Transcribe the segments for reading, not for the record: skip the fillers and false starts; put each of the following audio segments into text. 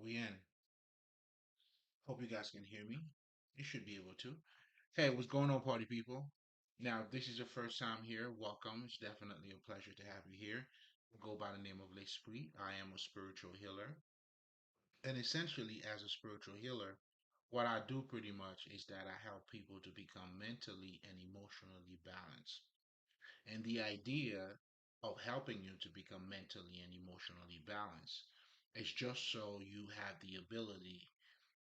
We in. Hope you guys can hear me. You should be able to. Hey, what's going on, party people? Now, if this is your first time here, welcome. It's definitely a pleasure to have you here. I go by the name of L'Esprit. I am a spiritual healer. And essentially, as a spiritual healer, what I do pretty much is that I help people to become mentally and emotionally balanced. And the idea of helping you to become mentally and emotionally balanced is just so you have the ability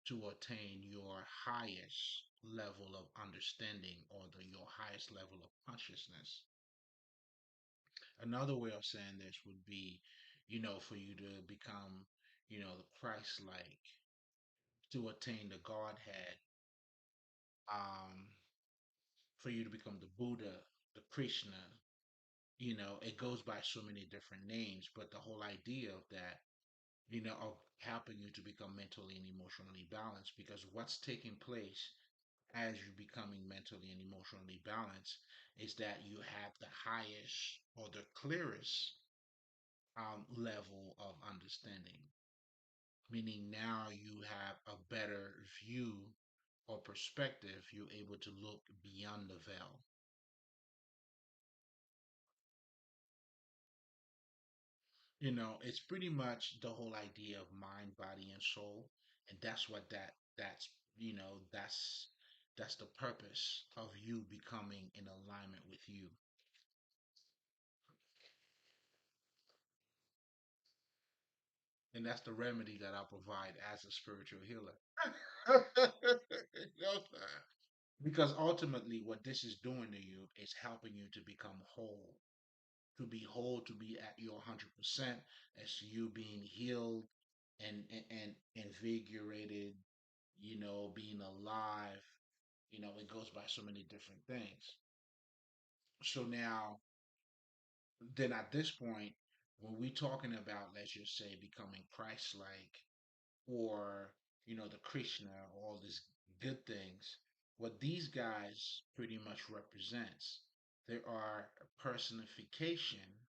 to attain your highest level of understanding or your highest level of consciousness. Another way of saying this would be, for you to become, the Christ like, to attain the Godhead, um, for you to become the Buddha, the Krishna, it goes by so many different names, but the whole idea of that, of helping you to become mentally and emotionally balanced, because what's taking place as you're becoming mentally and emotionally balanced is that you have the highest or the clearest level of understanding, meaning now you have a better view or perspective. You're able to look beyond the veil. It's pretty much the whole idea of mind, body, and soul, and that's what that's you know that's the purpose of you becoming in alignment with you. And that's the remedy that I provide as a spiritual healer. You know, because ultimately, what this is doing to you is helping you to become whole, to be whole, to be at your 100%, as you being healed and invigorated, being alive. It goes by so many different things. So now, then at this point, when we're talking about, let's just say, becoming Christ like, or the Krishna, all these good things, what these guys pretty much represents, they are a personification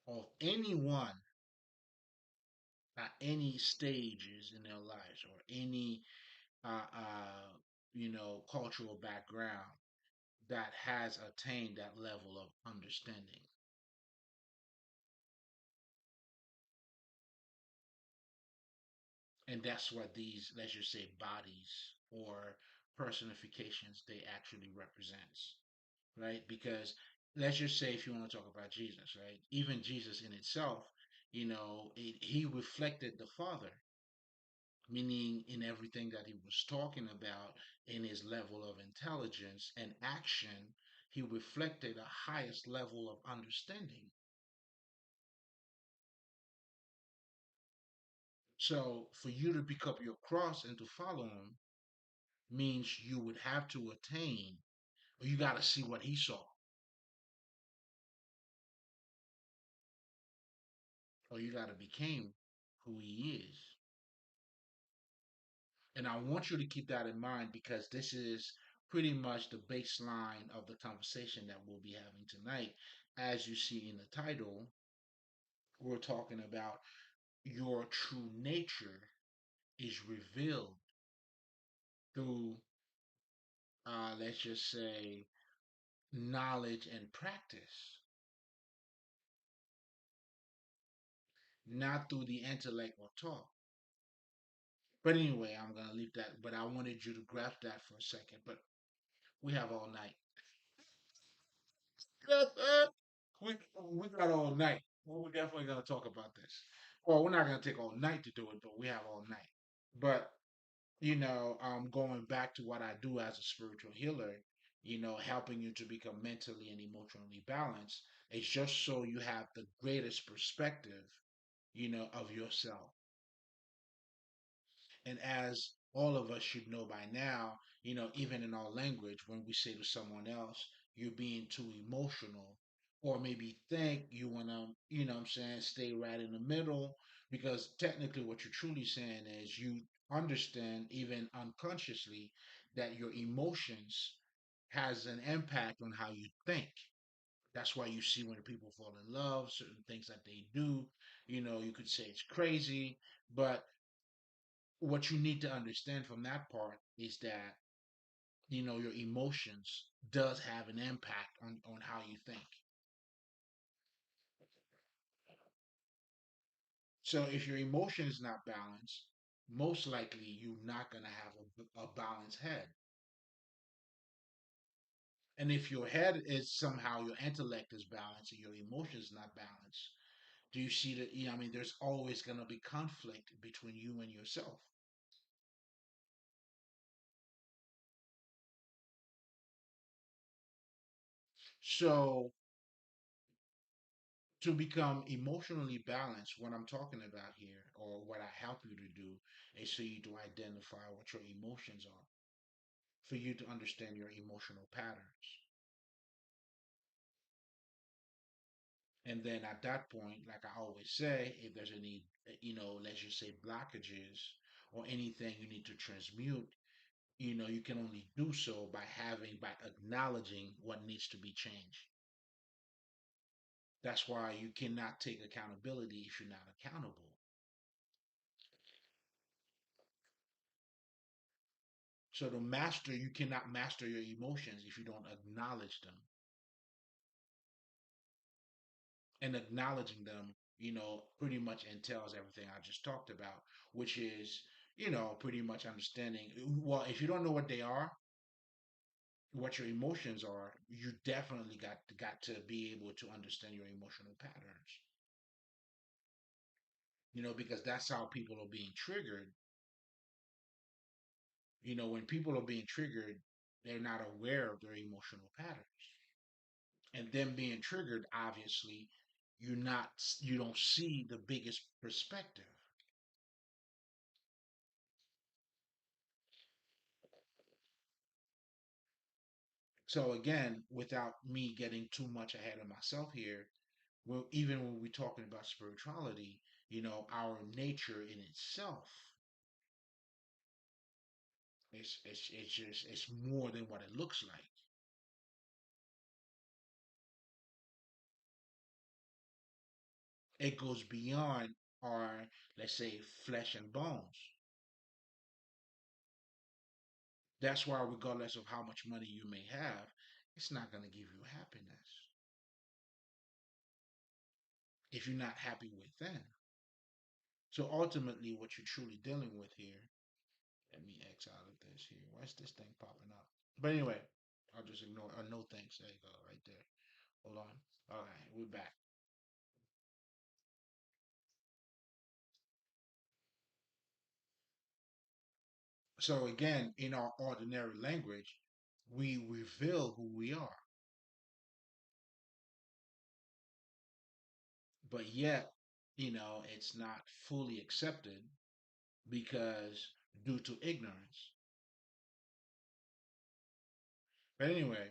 of anyone at any stages in their lives or any cultural background that has attained that level of understanding. And that's what these, let's just say, bodies or personifications they actually represents, right? Because let's just say if you want to talk about Jesus, right? Even Jesus in itself, he reflected the Father, meaning in everything that he was talking about, in his level of intelligence and action, he reflected a highest level of understanding. So for you to pick up your cross and to follow him means you would have to attain, or you got to see what he saw, or you got to become who he is. And I want you to keep that in mind because this is pretty much the baseline of the conversation that we'll be having tonight. As you see in the title, we're talking about your true nature is revealed through, let's just say, knowledge and practice, not through the intellect or talk. But anyway, I'm going to leave that. But I wanted you to grasp that for a second. But we have all night. we we got all night. Well, we're definitely gonna talk about this. Well, we're not gonna take all night to do it, but we have all night. But going back to what I do as a spiritual healer, helping you to become mentally and emotionally balanced, it's just so you have the greatest perspective, of yourself. And as all of us should know by now, even in our language, when we say to someone else, you're being too emotional, or maybe think you want to, what I'm saying, stay right in the middle, because technically what you're truly saying is you understand, even unconsciously, that your emotions has an impact on how you think. That's why you see when people fall in love, certain things that they do, you could say it's crazy, but what you need to understand from that part is that your emotions does have an impact on how you think. So if your emotion is not balanced, most likely you're not going to have a balanced head. And if your head is somehow your intellect is balanced and your emotion is not balanced, do you see that? I mean, there's always going to be conflict between you and yourself. So to become emotionally balanced, what I'm talking about here, or what I help you to do, is for you to identify what your emotions are, for you to understand your emotional patterns. And then at that point, like I always say, if there's any, let's just say blockages or anything you need to transmute, you can only do so by acknowledging what needs to be changed. That's why you cannot take accountability if you're not accountable. So you cannot master your emotions if you don't acknowledge them. And acknowledging them, pretty much entails everything I just talked about, which is, pretty much understanding. Well, if you don't know what they are, what your emotions are, you definitely got to be able to understand your emotional patterns. Because that's how people are being triggered. When people are being triggered, they're not aware of their emotional patterns. And them being triggered, obviously, you don't see the biggest perspective. So again, without me getting too much ahead of myself here, well, even when we're talking about spirituality, our nature in itself it's more than what it looks like. It goes beyond our, let's say, flesh and bones. That's why regardless of how much money you may have, it's not going to give you happiness if you're not happy within. So ultimately, what you're truly dealing with here, let me X out of this here. Why is this thing popping up? But anyway, I'll just ignore. No thanks. There you go, right there. Hold on. All right, we're back. So again, in our ordinary language, we reveal who we are, but yet, it's not fully accepted because due to ignorance. But anyway,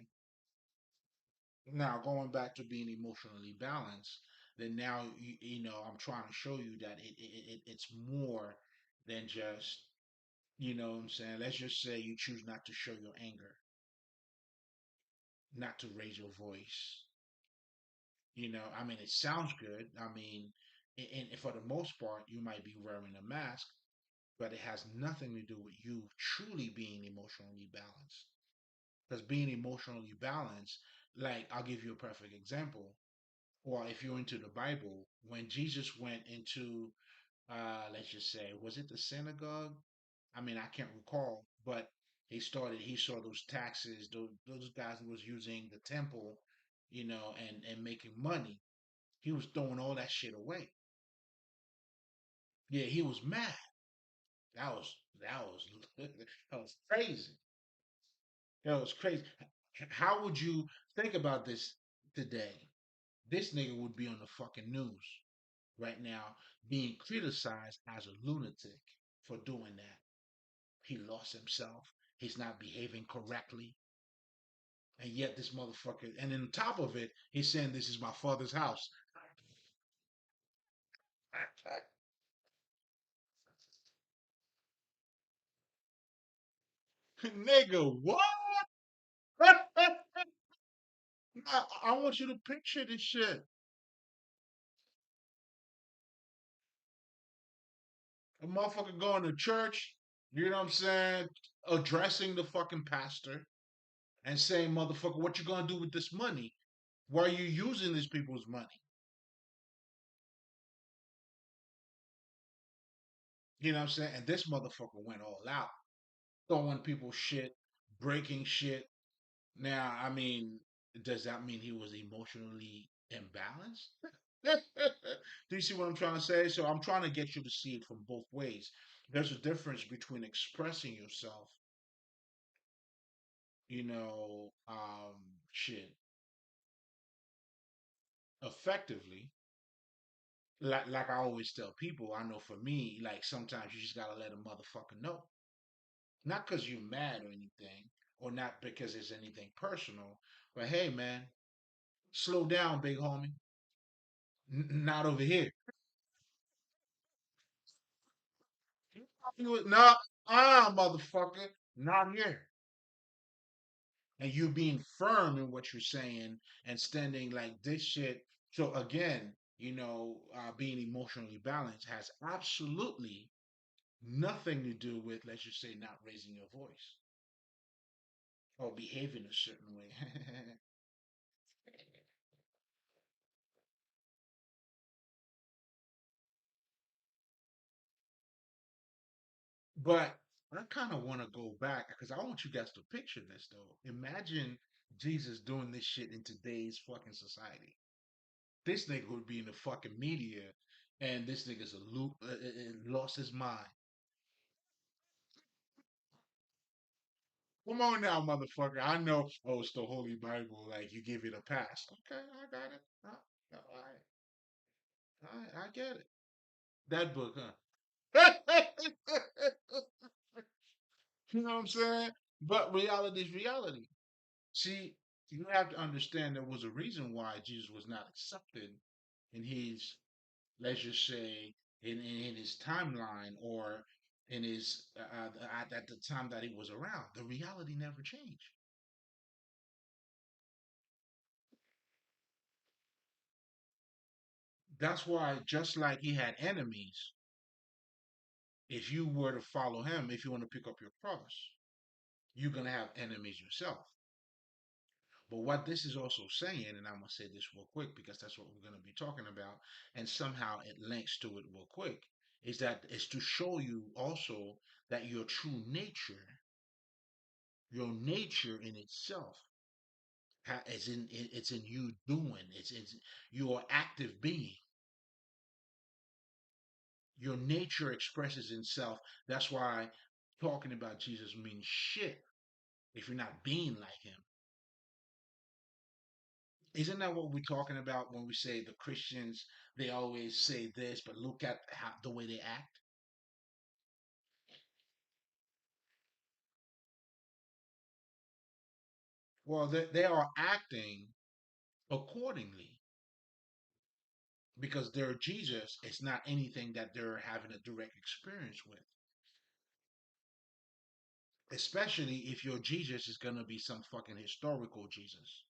now going back to being emotionally balanced, then now I'm trying to show you that it's more than just, what I'm saying. Let's just say you choose not to show your anger, not to raise your voice. I mean, it sounds good. I mean, and for the most part, you might be wearing a mask, but it has nothing to do with you truly being emotionally balanced. Because being emotionally balanced, like I'll give you a perfect example. Or if you're into the Bible, when Jesus went into, let's just say, was it the synagogue? I mean, I can't recall, but he saw those taxes, those guys who was using the temple, and making money. He was throwing all that shit away. Yeah, he was mad. That was that was crazy. That was crazy. How would you think about this today? This nigga would be on the fucking news right now being criticized as a lunatic for doing that. He lost himself. He's not behaving correctly. And yet this motherfucker, and on top of it, he's saying this is my father's house. Nigga, what? I want you to picture this shit. A motherfucker going to church, you know what I'm saying, addressing the fucking pastor and saying, motherfucker, what you gonna do with this money? Why are you using these people's money? You know what I'm saying? And this motherfucker went all out, throwing people shit, breaking shit. Now, I mean, does that mean he was emotionally imbalanced? Do you see what I'm trying to say? So I'm trying to get you to see it from both ways. There's a difference between expressing yourself, shit, effectively. Like I always tell people, I know for me, like sometimes you just gotta let a motherfucker know. Not because you're mad or anything, or not because it's anything personal, but hey, man, slow down, big homie. Not over here. No, motherfucker, not here. And you being firm in what you're saying and standing like this shit. So again, being emotionally balanced has absolutely nothing to do with, let's just say, not raising your voice or behaving a certain way. But I kind of want to go back because I want you guys to picture this though. Imagine Jesus doing this shit in today's fucking society. This nigga would be in the fucking media, and this nigga's a loop, lost his mind. Come on now, motherfucker. I know. Oh, it's the Holy Bible. Like you give it a pass. Okay, I got it. I get it. That book, huh? You know what I'm saying? But reality is reality. See, you have to understand there was a reason why Jesus was not accepted in his, let's just say, in his timeline or in his at the time that he was around. The reality never changed. That's why, just like he had enemies, if you were to follow him, if you want to pick up your cross, you're gonna have enemies yourself. But what this is also saying, and I'm gonna say this real quick because that's what we're gonna be talking about, and somehow it links to it real quick, is that it's to show you also that your nature in itself, is in it's in you doing, it's your active being. Your nature expresses itself. That's why talking about Jesus means shit if you're not being like him. Isn't that what we're talking about when we say the Christians, they always say this, but look at the way they act? Well, they are acting accordingly because their Jesus is not anything that they're having a direct experience with, especially if your Jesus is going to be some fucking historical Jesus.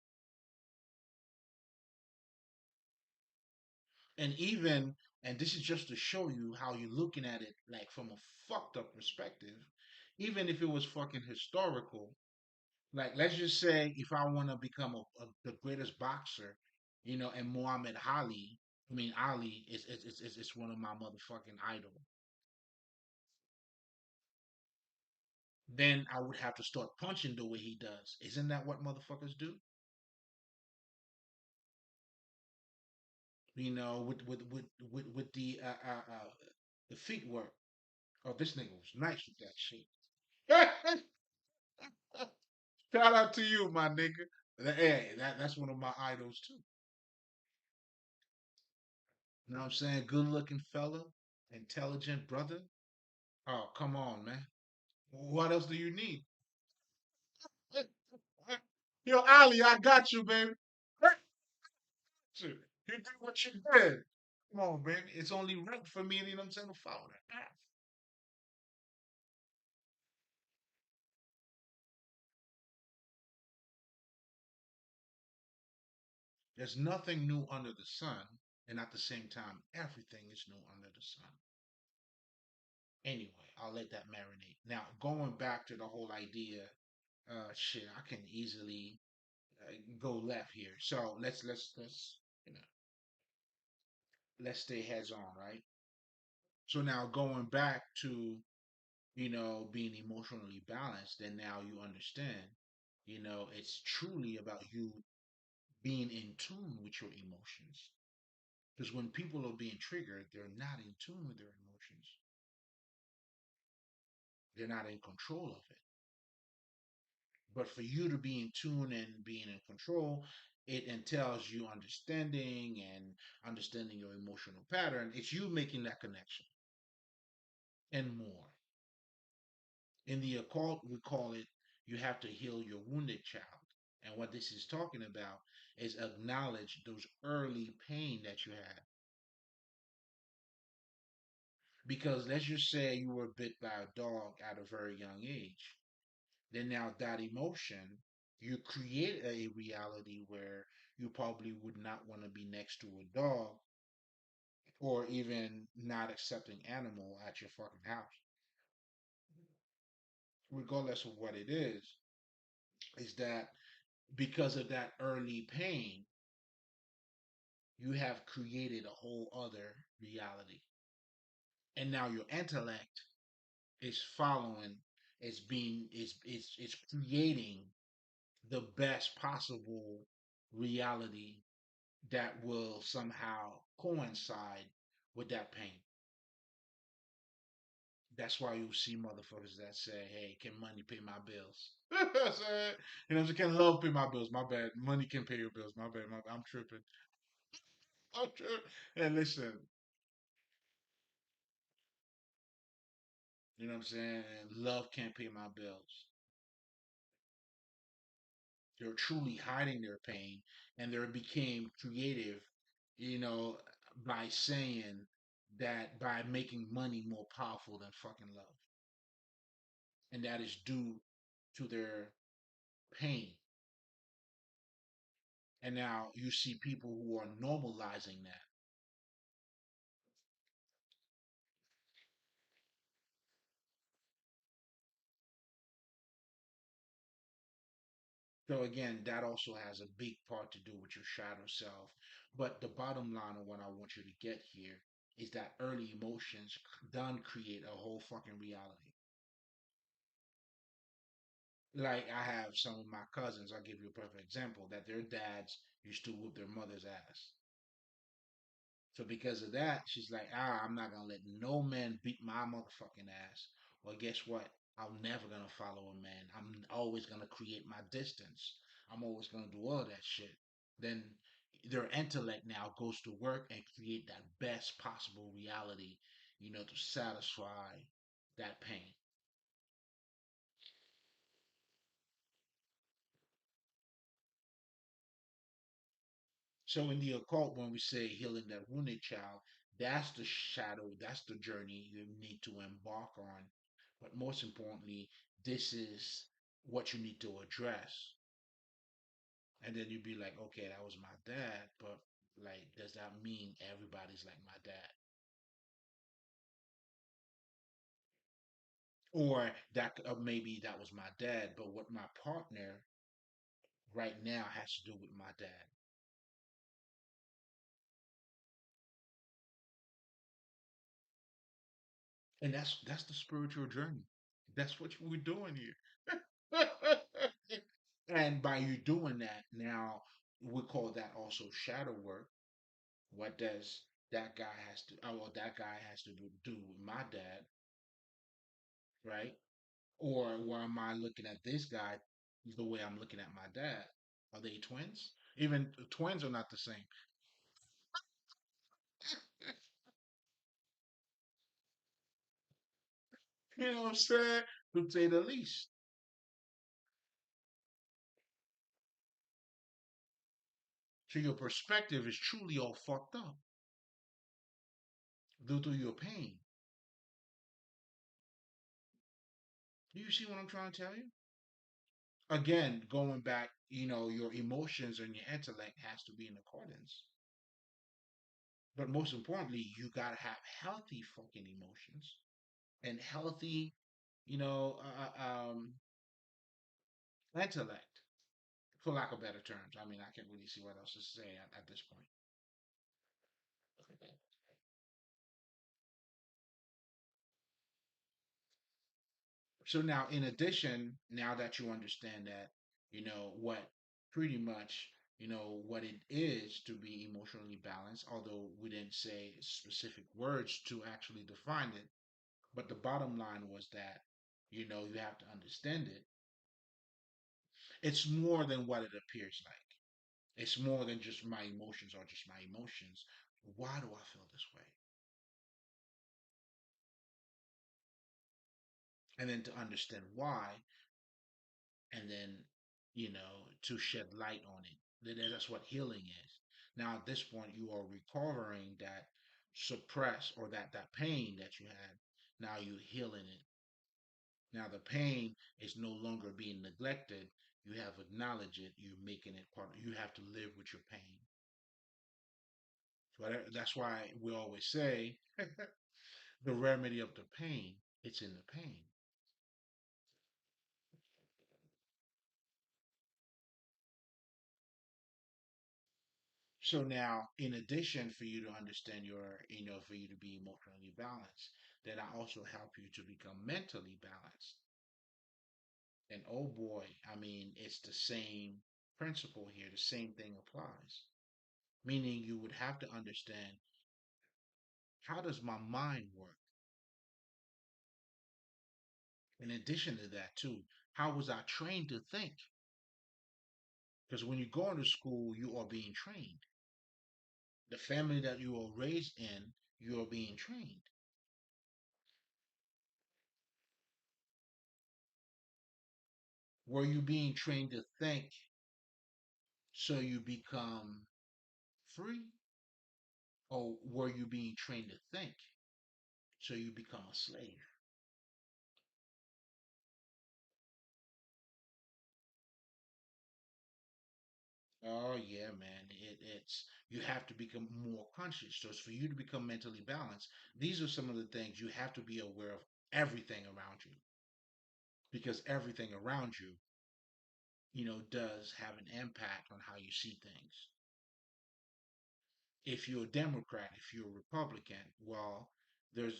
And even, and this is just to show you how you're looking at it like from a fucked up perspective, even if it was fucking historical, like let's just say if I want to become the greatest boxer, and Muhammad Ali, I mean Ali is one of my motherfucking idol, then I would have to start punching the way he does. Isn't that what motherfuckers do? With the feet work. Oh, this nigga was nice with that shit. Shout out to you, my nigga. Hey, that's one of my idols too. You know what I'm saying? Good looking fella, intelligent brother. Oh, come on, man. What else do you need? Yo, Ali, I got you, baby. You did what you did. Come on, baby. It's only right for me, you know what I'm saying, to follow that path. There's nothing new under the sun, and at the same time, everything is new under the sun. Anyway, I'll let that marinate. Now, going back to the whole idea, shit, I can easily go left here. So let's you know let's stay heads on, right? So now going back to being emotionally balanced, then now you understand, it's truly about you being in tune with your emotions. Because when people are being triggered, they're not in tune with their emotions. They're not in control of it. But for you to be in tune and being in control, it entails you understanding your emotional pattern. It's you making that connection and more. In the occult, we call it you have to heal your wounded child. And what this is talking about is acknowledge those early pain that you had. Because let's just say you were bit by a dog at a very young age. Then now that emotion, you create a reality where you probably would not want to be next to a dog or even not accepting animal at your fucking house. Regardless of what it is that because of that early pain, you have created a whole other reality. And now your intellect is following, is creating the best possible reality that will somehow coincide with that pain. That's why you see motherfuckers that say, "Hey, can money pay my bills?" I can love pay my bills. My bad. Money can pay your bills. My bad. I'm tripping. I'm tripping. And listen, you know what I'm saying? Love can't pay my bills. They're truly hiding their pain, and they became creative, you know, by saying that by making money more powerful than fucking love, and that is due to their pain. And now you see people who are normalizing that. So again, that also has a big part to do with your shadow self. But the bottom line of what I want you to get here is that early emotions done create a whole fucking reality. Like I have some of my cousins, I'll give you a perfect example, that their dads used to whoop their mother's ass. So because of that, she's like, I'm not gonna let no man beat my motherfucking ass. Well, guess what? I'm never gonna follow a man. I'm always gonna create my distance. I'm always gonna do all that shit. Then their intellect now goes to work and create that best possible reality, to satisfy that pain. So in the occult, when we say healing that wounded child, that's the shadow, that's the journey you need to embark on. But most importantly, this is what you need to address. And then you'd be like, okay, that was my dad, but like, does that mean everybody's like my dad? Or that maybe that was my dad, but what my partner right now has to do with my dad. And that's the spiritual journey. That's what we're doing here. And by you doing that, now we call that also shadow work. What does that guy has to? Oh, well, that guy has to do with my dad, right? Or why am I looking at this guy the way I'm looking at my dad? Are they twins? Even twins are not the same. You know what I'm saying? To say the least. So your perspective is truly all fucked up due to your pain. Do you see what I'm trying to tell you? Again, going back, your emotions and your intellect has to be in accordance. But most importantly, you gotta have healthy fucking emotions. and healthy, you know, intellect, for lack of better terms. I mean, I can't really see what else to say at this point. So now, in addition, now that you understand that, what pretty much, what it is to be emotionally balanced, although we didn't say specific words to actually define it, but the bottom line was that, you have to understand it. It's more than what it appears like. It's more than just my emotions are just my emotions. Why do I feel this way? And then to understand why, and then to shed light on it. That's what healing is. Now at this point you are recovering that suppress or that pain that you had. Now you're healing it. Now the pain is no longer being neglected. You have acknowledged it. You're making it part. You have to live with your pain. So that's why we always say the remedy of the pain. It's in the pain. So now, in addition, for you to understand for you to be emotionally balanced, then I also help you to become mentally balanced. And oh boy, I mean, it's the same principle here. The same thing applies. Meaning you would have to understand, how does my mind work? In addition to that, too, how was I trained to think? Because when you go into school, you are being trained. The family that you are raised in, you are being trained. Were you being trained to think so you become free? Or were you being trained to think so you become a slave? Oh yeah, man. It's you have to become more conscious. So it's for you to become mentally balanced. These are some of the things you have to be aware of everything around you, because everything around you, does have an impact on how you see things. If you're a Democrat, if you're a Republican, well, your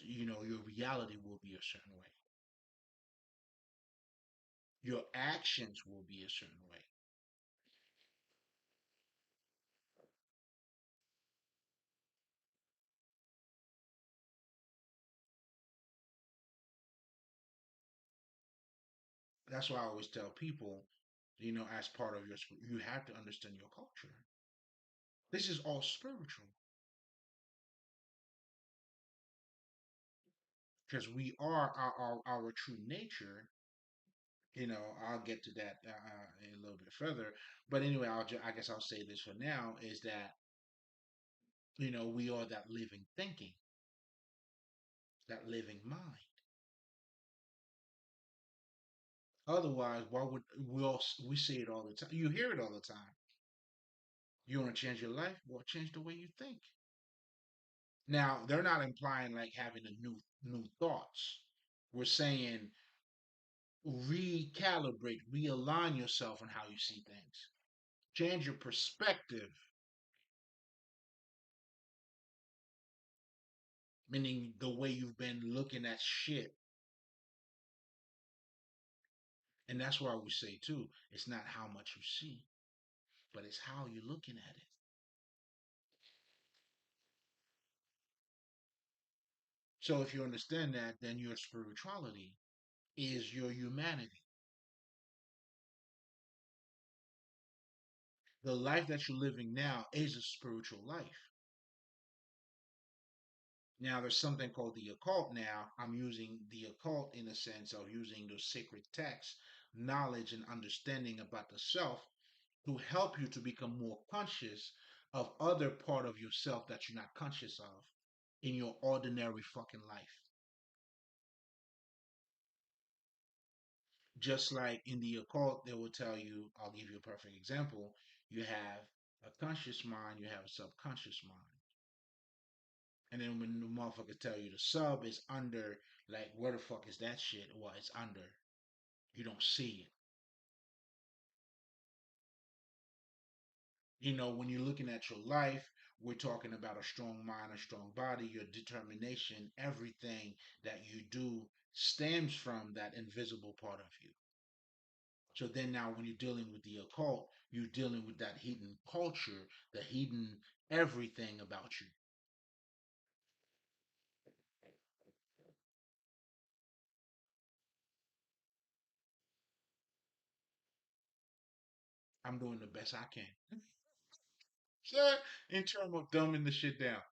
reality will be a certain way. Your actions will be a certain way. That's why I always tell people, as part of you have to understand your culture. This is all spiritual because we are our true nature. I'll get to that a little bit further. But anyway, I guess I'll say this for now is that, we are that living thinking, that living mind. Otherwise, why would we say it all the time? You hear it all the time. You want to change your life? Well, change the way you think. Now, they're not implying like having a new thoughts. We're saying recalibrate, realign yourself on how you see things. Change your perspective, meaning the way you've been looking at shit. And that's why we say too, it's not how much you see, but it's how you're looking at it. So if you understand that, then your spirituality is your humanity. The life that you're living now is a spiritual life. Now, there's something called the occult. Now, I'm using the occult in the sense of using the sacred text, knowledge, and understanding about the self to help you to become more conscious of other part of yourself that you're not conscious of in your ordinary fucking life. Just like in the occult, they will tell you, I'll give you a perfect example. You have a conscious mind, you have a subconscious mind. And then when the motherfucker tell you the sub is under, like where the fuck is that shit? Well, it's under. You don't see it. When you're looking at your life, we're talking about a strong mind, a strong body, your determination, everything that you do stems from that invisible part of you. So then now when you're dealing with the occult, you're dealing with that hidden culture, the hidden everything about you. I'm doing the best I can. Sure, in terms of dumbing the shit down.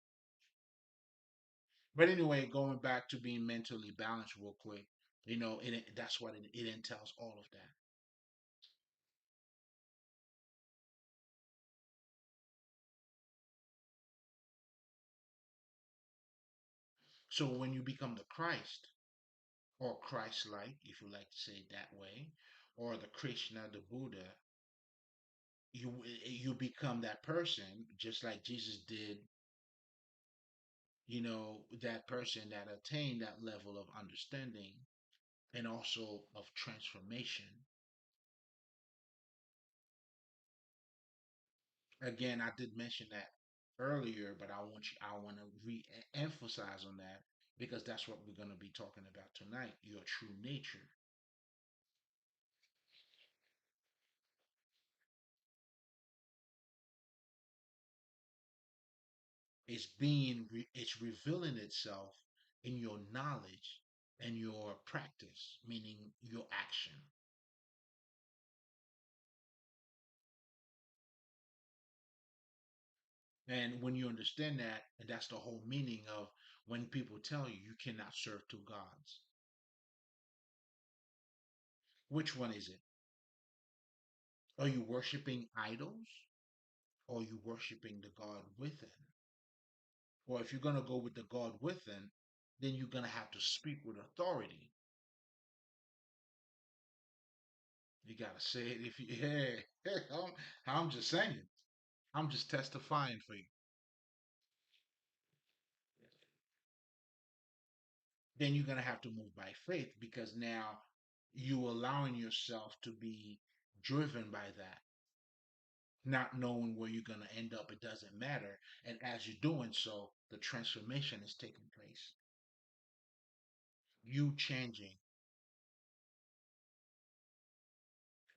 But anyway, going back to being mentally balanced real quick, that's what it entails all of that. So when you become the Christ, or Christ-like, if you like to say it that way, or the Krishna, the Buddha, you become that person just like Jesus did. That person that attained that level of understanding and also of transformation. Again, I did mention that earlier, but I want to re-emphasize on that because that's what we're going to be talking about tonight. Your true nature it's revealing itself in your knowledge and your practice, meaning your action. And when you understand that, and that's the whole meaning of when people tell you you cannot serve two gods. Which one is it? Are you worshiping idols? Or are you worshiping the God within? Or if you're going to go with the God within, then you're going to have to speak with authority. You got to say it if you, yeah, I'm just saying. I'm just testifying for you. Then you're going to have to move by faith because now you allowing yourself to be driven by that, not knowing where you're going to end up. It doesn't matter. And as you're doing so, the transformation is taking place. You changing,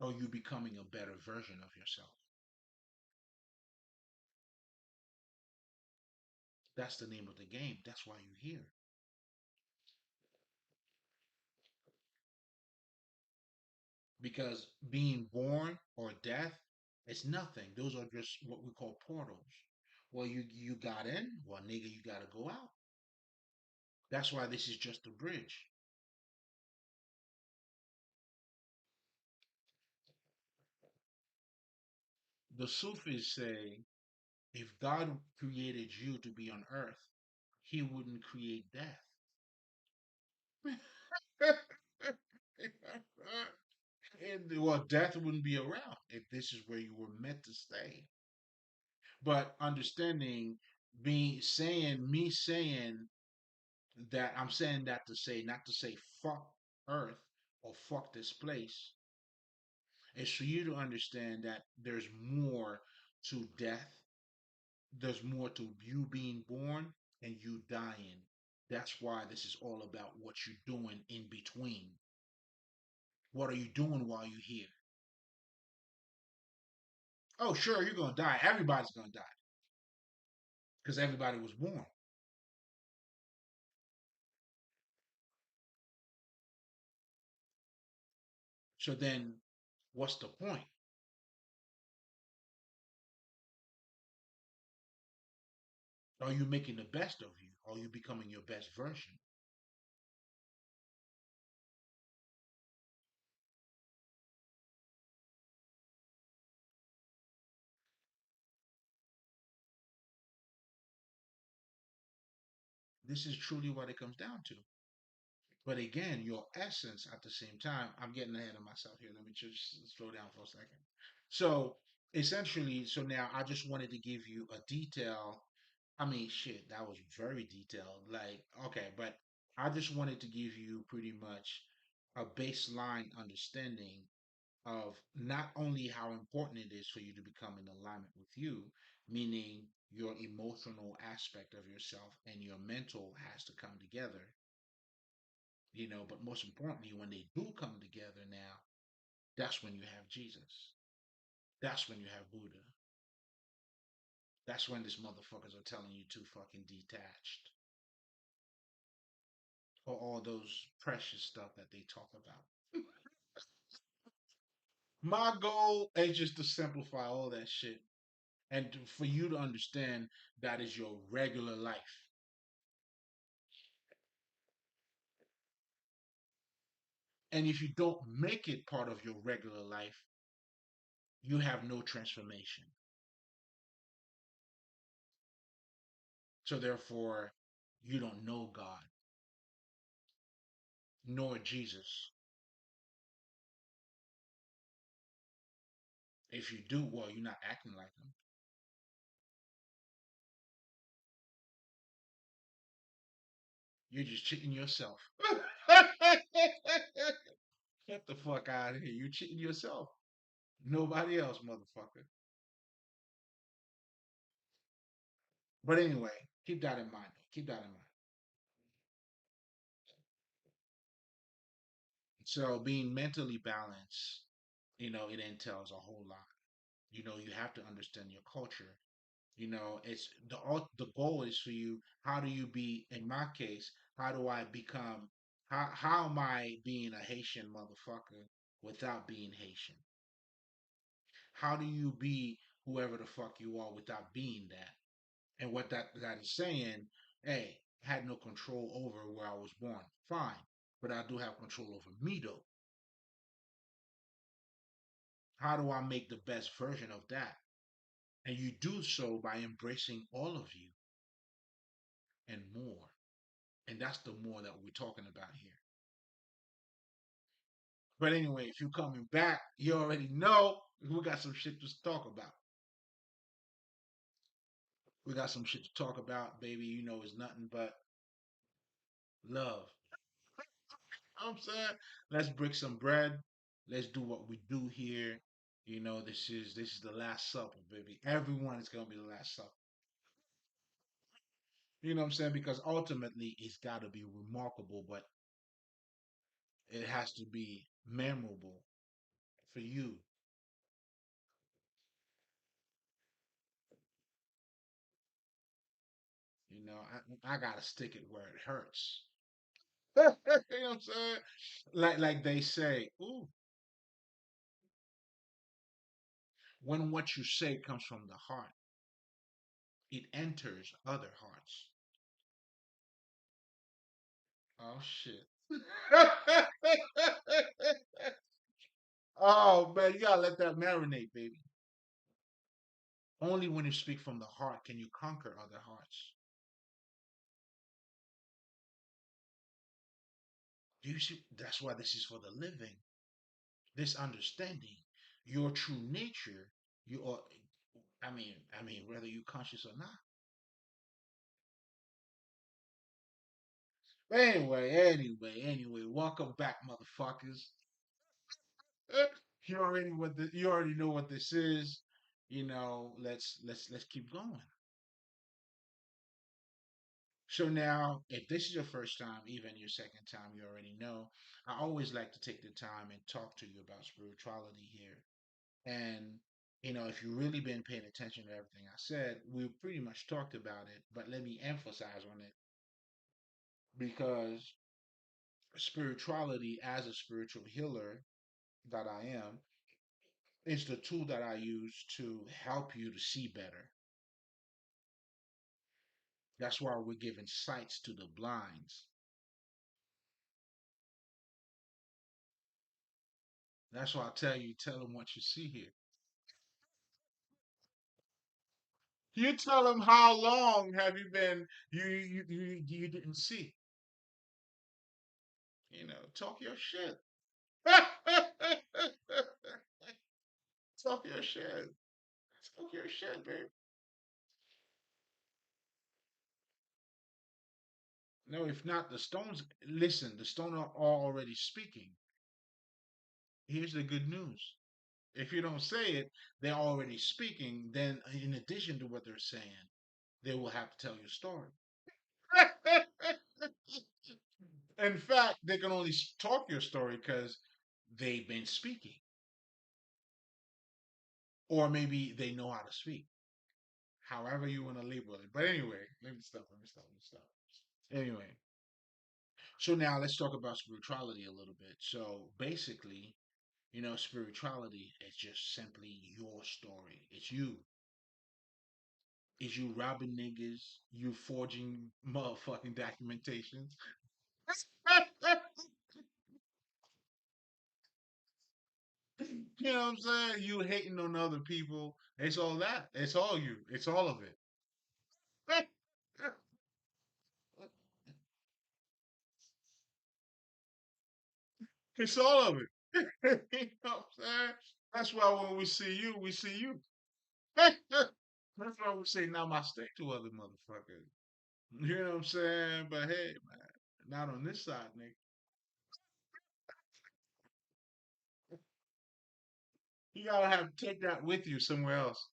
or you becoming a better version of yourself. That's the name of the game. That's why you're here. Because being born or death is nothing. Those are just what we call portals. Well, you got in. Well, nigga, you got to go out. That's why this is just a bridge. The Sufis say if God created you to be on earth, he wouldn't create death. And, well, death wouldn't be around if this is where you were meant to stay. But understanding, me saying that, I'm saying that to say, not to say fuck Earth or fuck this place, is for you to understand that there's more to death. There's more to you being born and you dying. That's why this is all about what you're doing in between. What are you doing while you're here? Oh, sure, you're going to die. Everybody's going to die because everybody was born. So then, what's the point? Are you making the best of you? Are you becoming your best version? This is truly what it comes down to. But again, your essence at the same time, I'm getting ahead of myself here. Let me just slow down for a second. So essentially, so now I just wanted to give you a detail I mean, shit, that was very detailed. Like, okay, but I just wanted to give you pretty much a baseline understanding of not only how important it is for you to become in alignment with you, meaning your emotional aspect of yourself and your mental has to come together, but most importantly, when they do come together now, that's when you have Jesus. That's when you have Buddha. That's when these motherfuckers are telling you to fucking detached or all those precious stuff that they talk about. My goal is just to simplify all that shit and for you to understand that is your regular life. And if you don't make it part of your regular life, you have no transformation. So therefore, you don't know God nor Jesus. If you do, well, you're not acting like them. You're just cheating yourself. Get the fuck out of here. You're cheating yourself. Nobody else, motherfucker. But anyway, keep that in mind. Keep that in mind. So being mentally balanced, it entails a whole lot. You have to understand your culture. It's the goal is for you. How do you be? In my case, how do I become? How am I being a Haitian motherfucker without being Haitian? How do you be whoever the fuck you are without being that? And what that is saying, hey, I had no control over where I was born. Fine. But I do have control over me though. How do I make the best version of that? And you do so by embracing all of you and more. And that's the more that we're talking about here. But anyway, if you're coming back, you already know we got some shit to talk about. We got some shit to talk about, baby. It's nothing but love. I'm saying, let's break some bread. Let's do what we do here. This is the last supper, baby. Everyone is gonna be the last supper. You know what I'm saying? Because ultimately, it's got to be remarkable, but it has to be memorable for you. I gotta stick it where it hurts. You know what I'm saying? Like they say, ooh, when what you say comes from the heart, it enters other hearts. Oh shit. Oh man, you gotta let that marinate, baby. Only when you speak from the heart can you conquer other hearts. You see, that's why this is for the living. This understanding, your true nature, you are. I mean, whether you conscious or not. Anyway, welcome back, motherfuckers. You already know what this is. Let's keep going. So now, if this is your first time, even your second time, you already know. I always like to take the time and talk to you about spirituality here. And if you've really been paying attention to everything I said, we pretty much talked about it. But let me emphasize on it because spirituality, as a spiritual healer that I am, is the tool that I use to help you to see better. That's why we're giving sights to the blinds. That's why I tell them what you see here. You tell them how long have you been you didn't see. Talk your shit. Talk your shit. Talk your shit, babe. No, if not, the stones. Listen, the stone are already speaking. Here's the good news. If you don't say it, they're already speaking. Then, in addition to what they're saying, they will have to tell you a story. In fact, they can only talk your story because they've been speaking, or maybe they know how to speak. However, you want to label it. But anyway, let me stop. Let me stop. Let me stop. Anyway, so now let's talk about spirituality a little bit. So basically, spirituality is just simply your story. It's you. It's you robbing niggas, you forging motherfucking documentations. You know what I'm saying? You hating on other people. It's all that. It's all you. It's all of it. It's all of it. You know what I'm saying? That's why when we see you, we see you. That's why we say namaste to other motherfuckers. You know what I'm saying? But hey, man, not on this side, nigga. You gotta have to take that with you somewhere else.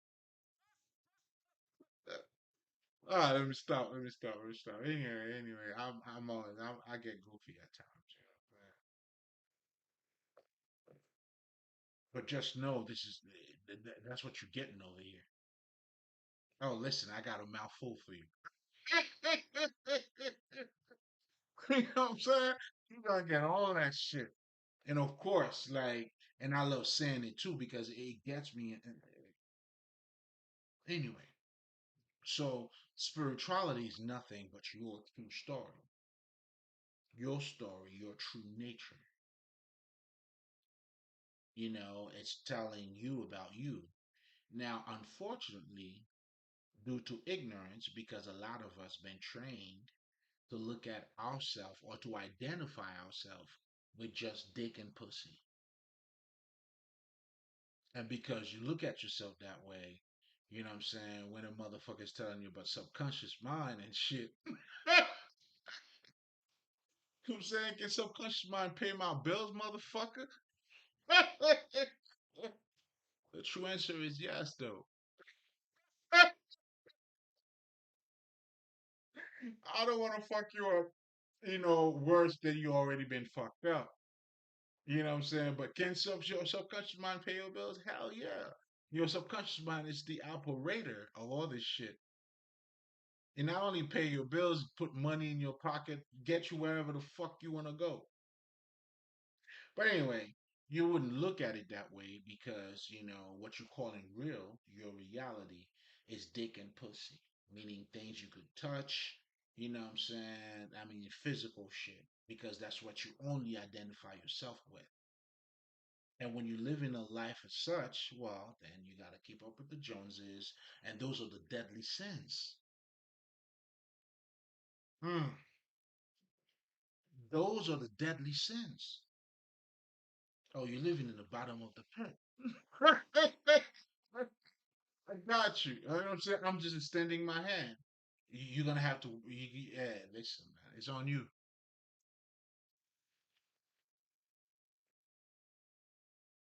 All right, let me stop. Let me stop. Let me stop. Anyway, I'm always I get goofy at times, but just know this is that's what you're getting over here. Oh, listen, I got a mouthful for you. You know what I'm saying? You gotta get all that shit. And of course, like, and I love saying it too because it gets me. Anyway, so spirituality is nothing but your true story, your true nature. It's telling you about you. Now, unfortunately, due to ignorance, because a lot of us been trained to look at ourselves or to identify ourselves with just dick and pussy. And because you look at yourself that way, you know what I'm saying, when a motherfucker's telling you about subconscious mind and shit, you know what I'm saying, can subconscious mind pay my bills, motherfucker? The true answer is yes, though. I don't want to fuck you up, worse than you already been fucked up. You know what I'm saying? But can your subconscious mind pay your bills? Hell yeah. Your subconscious mind is the operator of all this shit. It not only pay your bills, put money in your pocket, get you wherever the fuck you want to go. But anyway, you wouldn't look at it that way because, what you're calling real, your reality, is dick and pussy, meaning things you could touch, you know what I'm saying? I mean, physical shit, because that's what you only identify yourself with. And when you live in a life as such, well, then you got to keep up with the Joneses, and those are the deadly sins. Hmm. Those are the deadly sins. Oh, you're living in the bottom of the pit. I got you. You know what I'm saying? I'm just extending my hand. You're gonna have to. Yeah, listen, man. It's on you.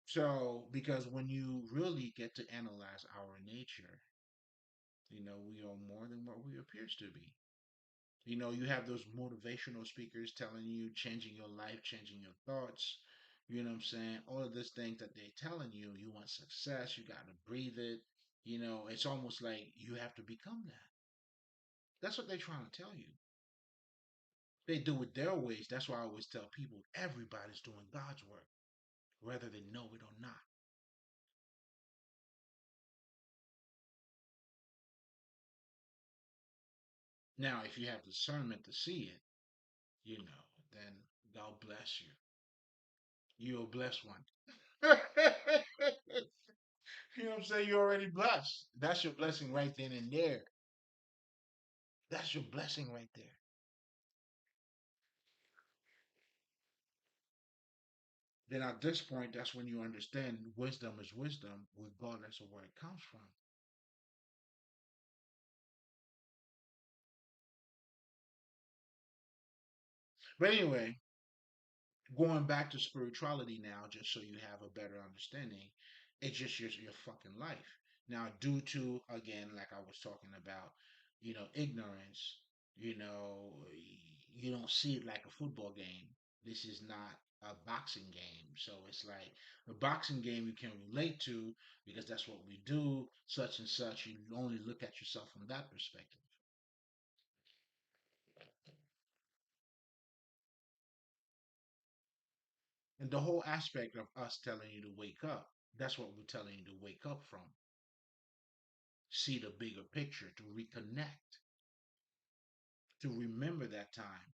So, because when you really get to analyze our nature, we are more than what we appears to be. You have those motivational speakers telling you changing your life, changing your thoughts. You know what I'm saying? All of these things that they're telling you, you want success, you got to breathe it. It's almost like you have to become that. That's what they're trying to tell you. They do it their ways. That's why I always tell people everybody's doing God's work, whether they know it or not. Now, if you have discernment to see it, then God bless you. You're a blessed one. You know what I'm saying? You're already blessed. That's your blessing right then and there. That's your blessing right there. Then at this point, that's when you understand wisdom is wisdom, regardless of where it comes from. But anyway, going back to spirituality now, just so you have a better understanding, it's just your fucking life. Now, due to, again, like I was talking about, ignorance, you don't see it like a football game. This is not a boxing game. So it's like a boxing game you can relate to because that's what we do, such and such. You only look at yourself from that perspective. And the whole aspect of us telling you to wake up, that's what we're telling you to wake up from. See the bigger picture, to reconnect, to remember that time,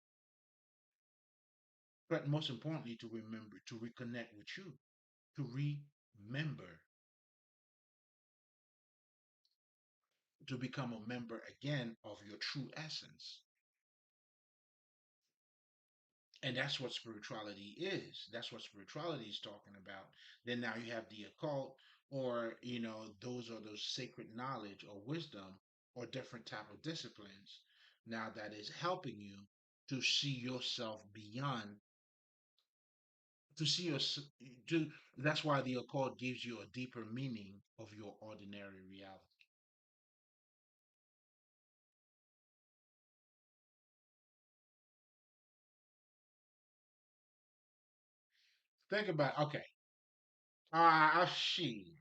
but most importantly, to remember, to reconnect with you, to remember, to become a member again of your true essence. And that's what spirituality is. That's what spirituality is talking about. Then now you have the occult, or those are those sacred knowledge or wisdom or different type of disciplines. Now that is helping you to see yourself beyond, to see your to that's why the occult gives you a deeper meaning of your ordinary reality. Think about, okay, she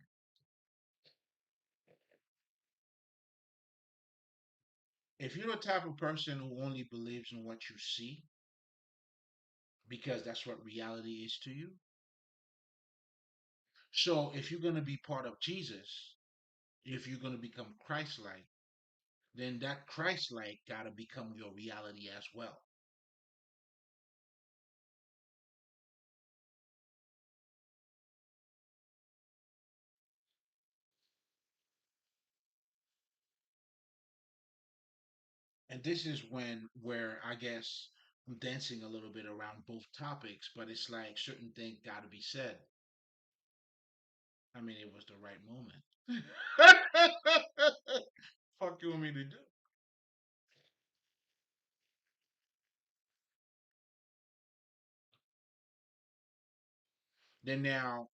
if you're the type of person who only believes in what you see because that's what reality is to you, so if you're going to be part of Jesus, if you're going to become Christ-like, then that Christ-like got to become your reality as well. And this is when where I guess I'm dancing a little bit around both topics, but it's like certain things got to be said. I mean, it was the right moment. Fuck you want me to do? Then now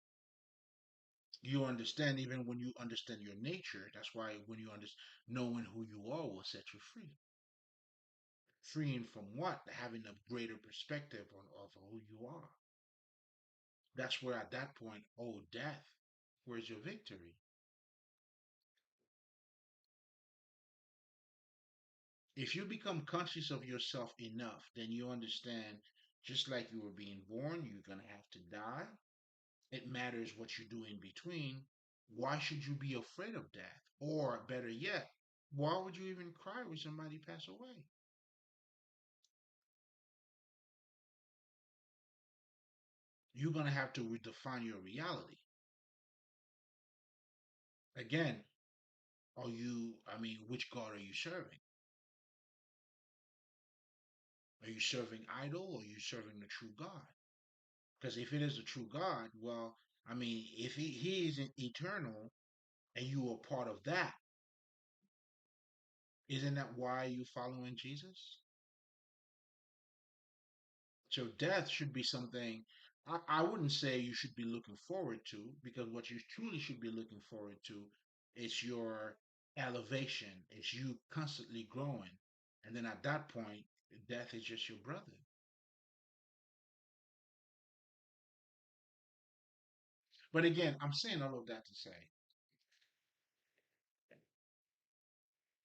you understand, even when you understand your nature. That's why when you understand, knowing who you are will set you free. Freeing from what? Having a greater perspective of who you are. That's where at that point, oh death, where's your victory? If you become conscious of yourself enough, then you understand, just like you were being born, you're going to have to die. It matters what you do in between. Why should you be afraid of death? Or better yet, why would you even cry when somebody pass away? You're going to have to redefine your reality. Again, I mean, which God are you serving? Are you serving idol or are you serving the true God? Because if it is the true God, well, I mean, if he isn't eternal and you are part of that, isn't that why you following Jesus? So death should be something I wouldn't say you should be looking forward to, because what you truly should be looking forward to is your elevation. It's you constantly growing. And then at that point, death is just your brother. But again, I'm saying all of that to say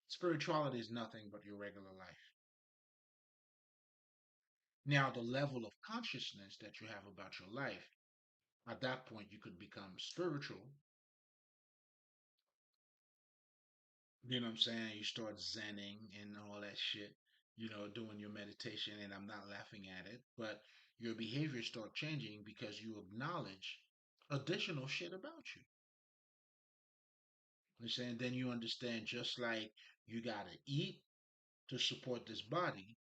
spirituality is nothing but your regular life. Now, the level of consciousness that you have about your life, at that point, you could become spiritual. You know what I'm saying? You start zenning and all that shit, doing your meditation, and I'm not laughing at it, but your behavior start changing because you acknowledge additional shit about you. You know what I'm saying? Then you understand, just like you gotta eat to support this body,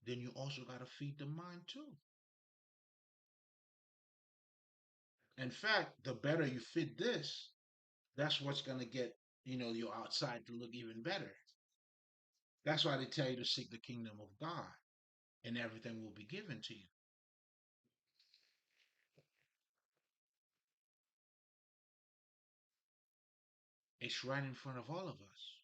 then you also gotta feed the mind too. In fact, the better you fit this, that's what's gonna get, your outside to look even better. That's why they tell you to seek the kingdom of God. and everything will be given to you. It's right in front of all of us.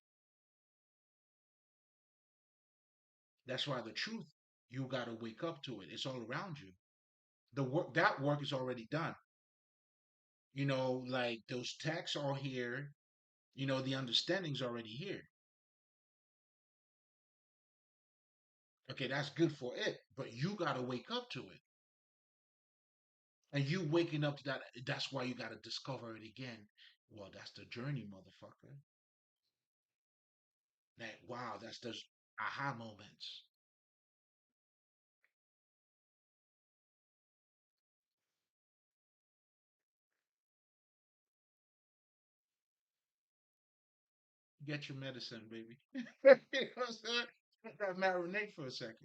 That's why the truth, you got to wake up to it. It's all around you. The work, that work is already done. Like those texts are here. The understanding's already here. Okay, that's good for it, but you got to wake up to it. And you waking up to that, that's why you got to discover it again. Well, that's the journey, motherfucker. Like, wow, that's those aha moments. Get your medicine, baby. You know what I'm saying? Let that marinate for a second.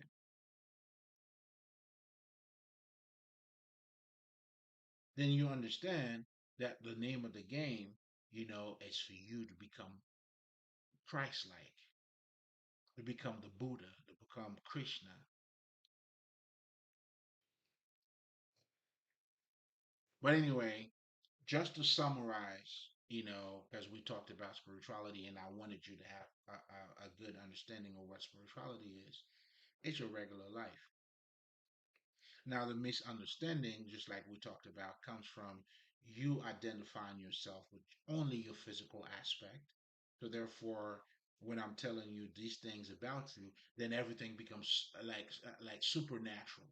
Then you understand that the name of the game, is for you to become Christ-like, to become the Buddha, to become Krishna. But anyway, just to summarize, because we talked about spirituality and I wanted you to have a good understanding of what spirituality is, it's your regular life. Now, the misunderstanding, just like we talked about, comes from you identifying yourself with only your physical aspect. So, therefore, when I'm telling you these things about you, then everything becomes like supernatural.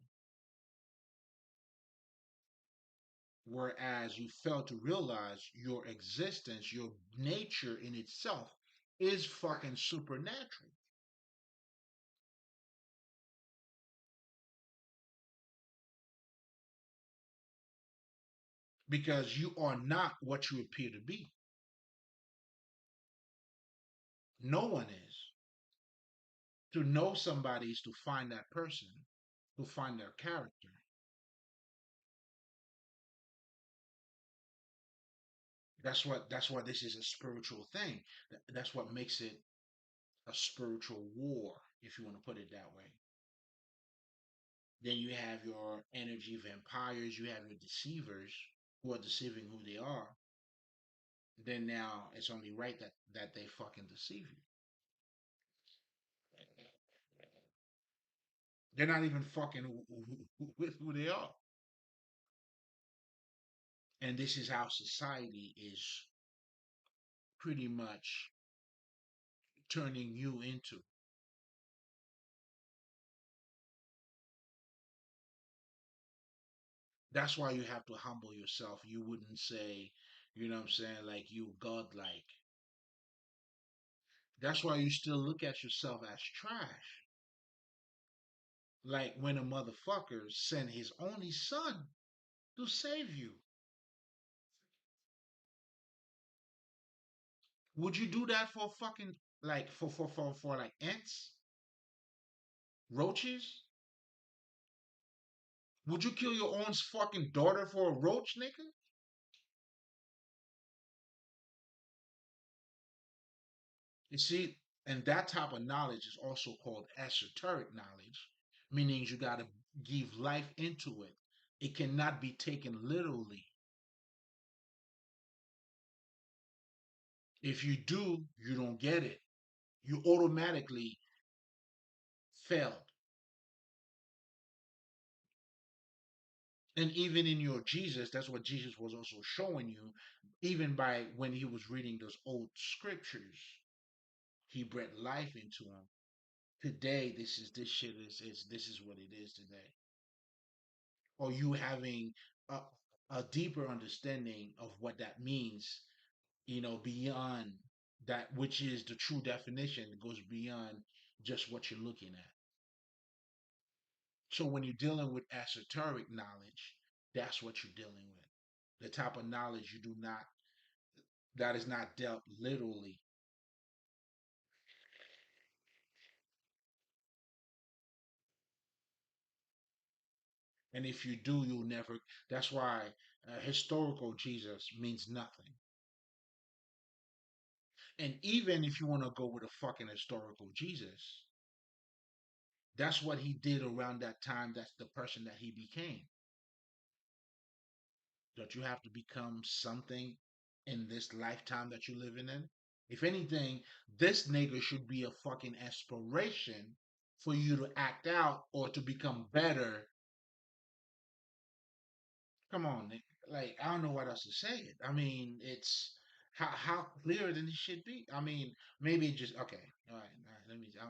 Whereas you fail to realize your existence, your nature in itself is fucking supernatural because you are not what you appear to be. No one is. To know somebody is to find that person, to find their character. That's why this is a spiritual thing. That's what makes it a spiritual war, if you want to put it that way. Then you have your energy vampires, you have your deceivers who are deceiving who they are. Then now it's only right that they fucking deceive you. They're not even fucking with who they are. And this is how society is pretty much turning you into. That's why you have to humble yourself. You wouldn't say, you know what I'm saying, like you godlike. That's why you still look at yourself as trash. Like when a motherfucker sent his only son to save you. Would you do that for fucking like for like ants? Roaches? Would you kill your own fucking daughter for a roach, nigga? You see, and that type of knowledge is also called esoteric knowledge, meaning you got to give life into it. It cannot be taken literally. If you do, you don't get it. You automatically failed. And even in your Jesus, that's what Jesus was also showing you, even by when he was reading those old scriptures, he brought life into them. Today, this shit is this is what it is today. Or you having a, a deeper understanding of what that means, beyond that which is the true definition, it goes beyond just what you're looking at. So when you're dealing with esoteric knowledge, that's what you're dealing with. The type of knowledge you do not that is not dealt literally. And if you do, you'll never. That's why historical Jesus means nothing. And even if you want to go with a fucking historical Jesus, That's what he did around that time. That's the person that he became. Don't you have to become something in this lifetime that you're living in? If anything, this nigga should be a fucking inspiration for you to act out or to become better. Come on, nigga. Like, I don't know what else to say. It. I mean, it's how clear than it should be. I mean, maybe it just okay. All right. Let me chill.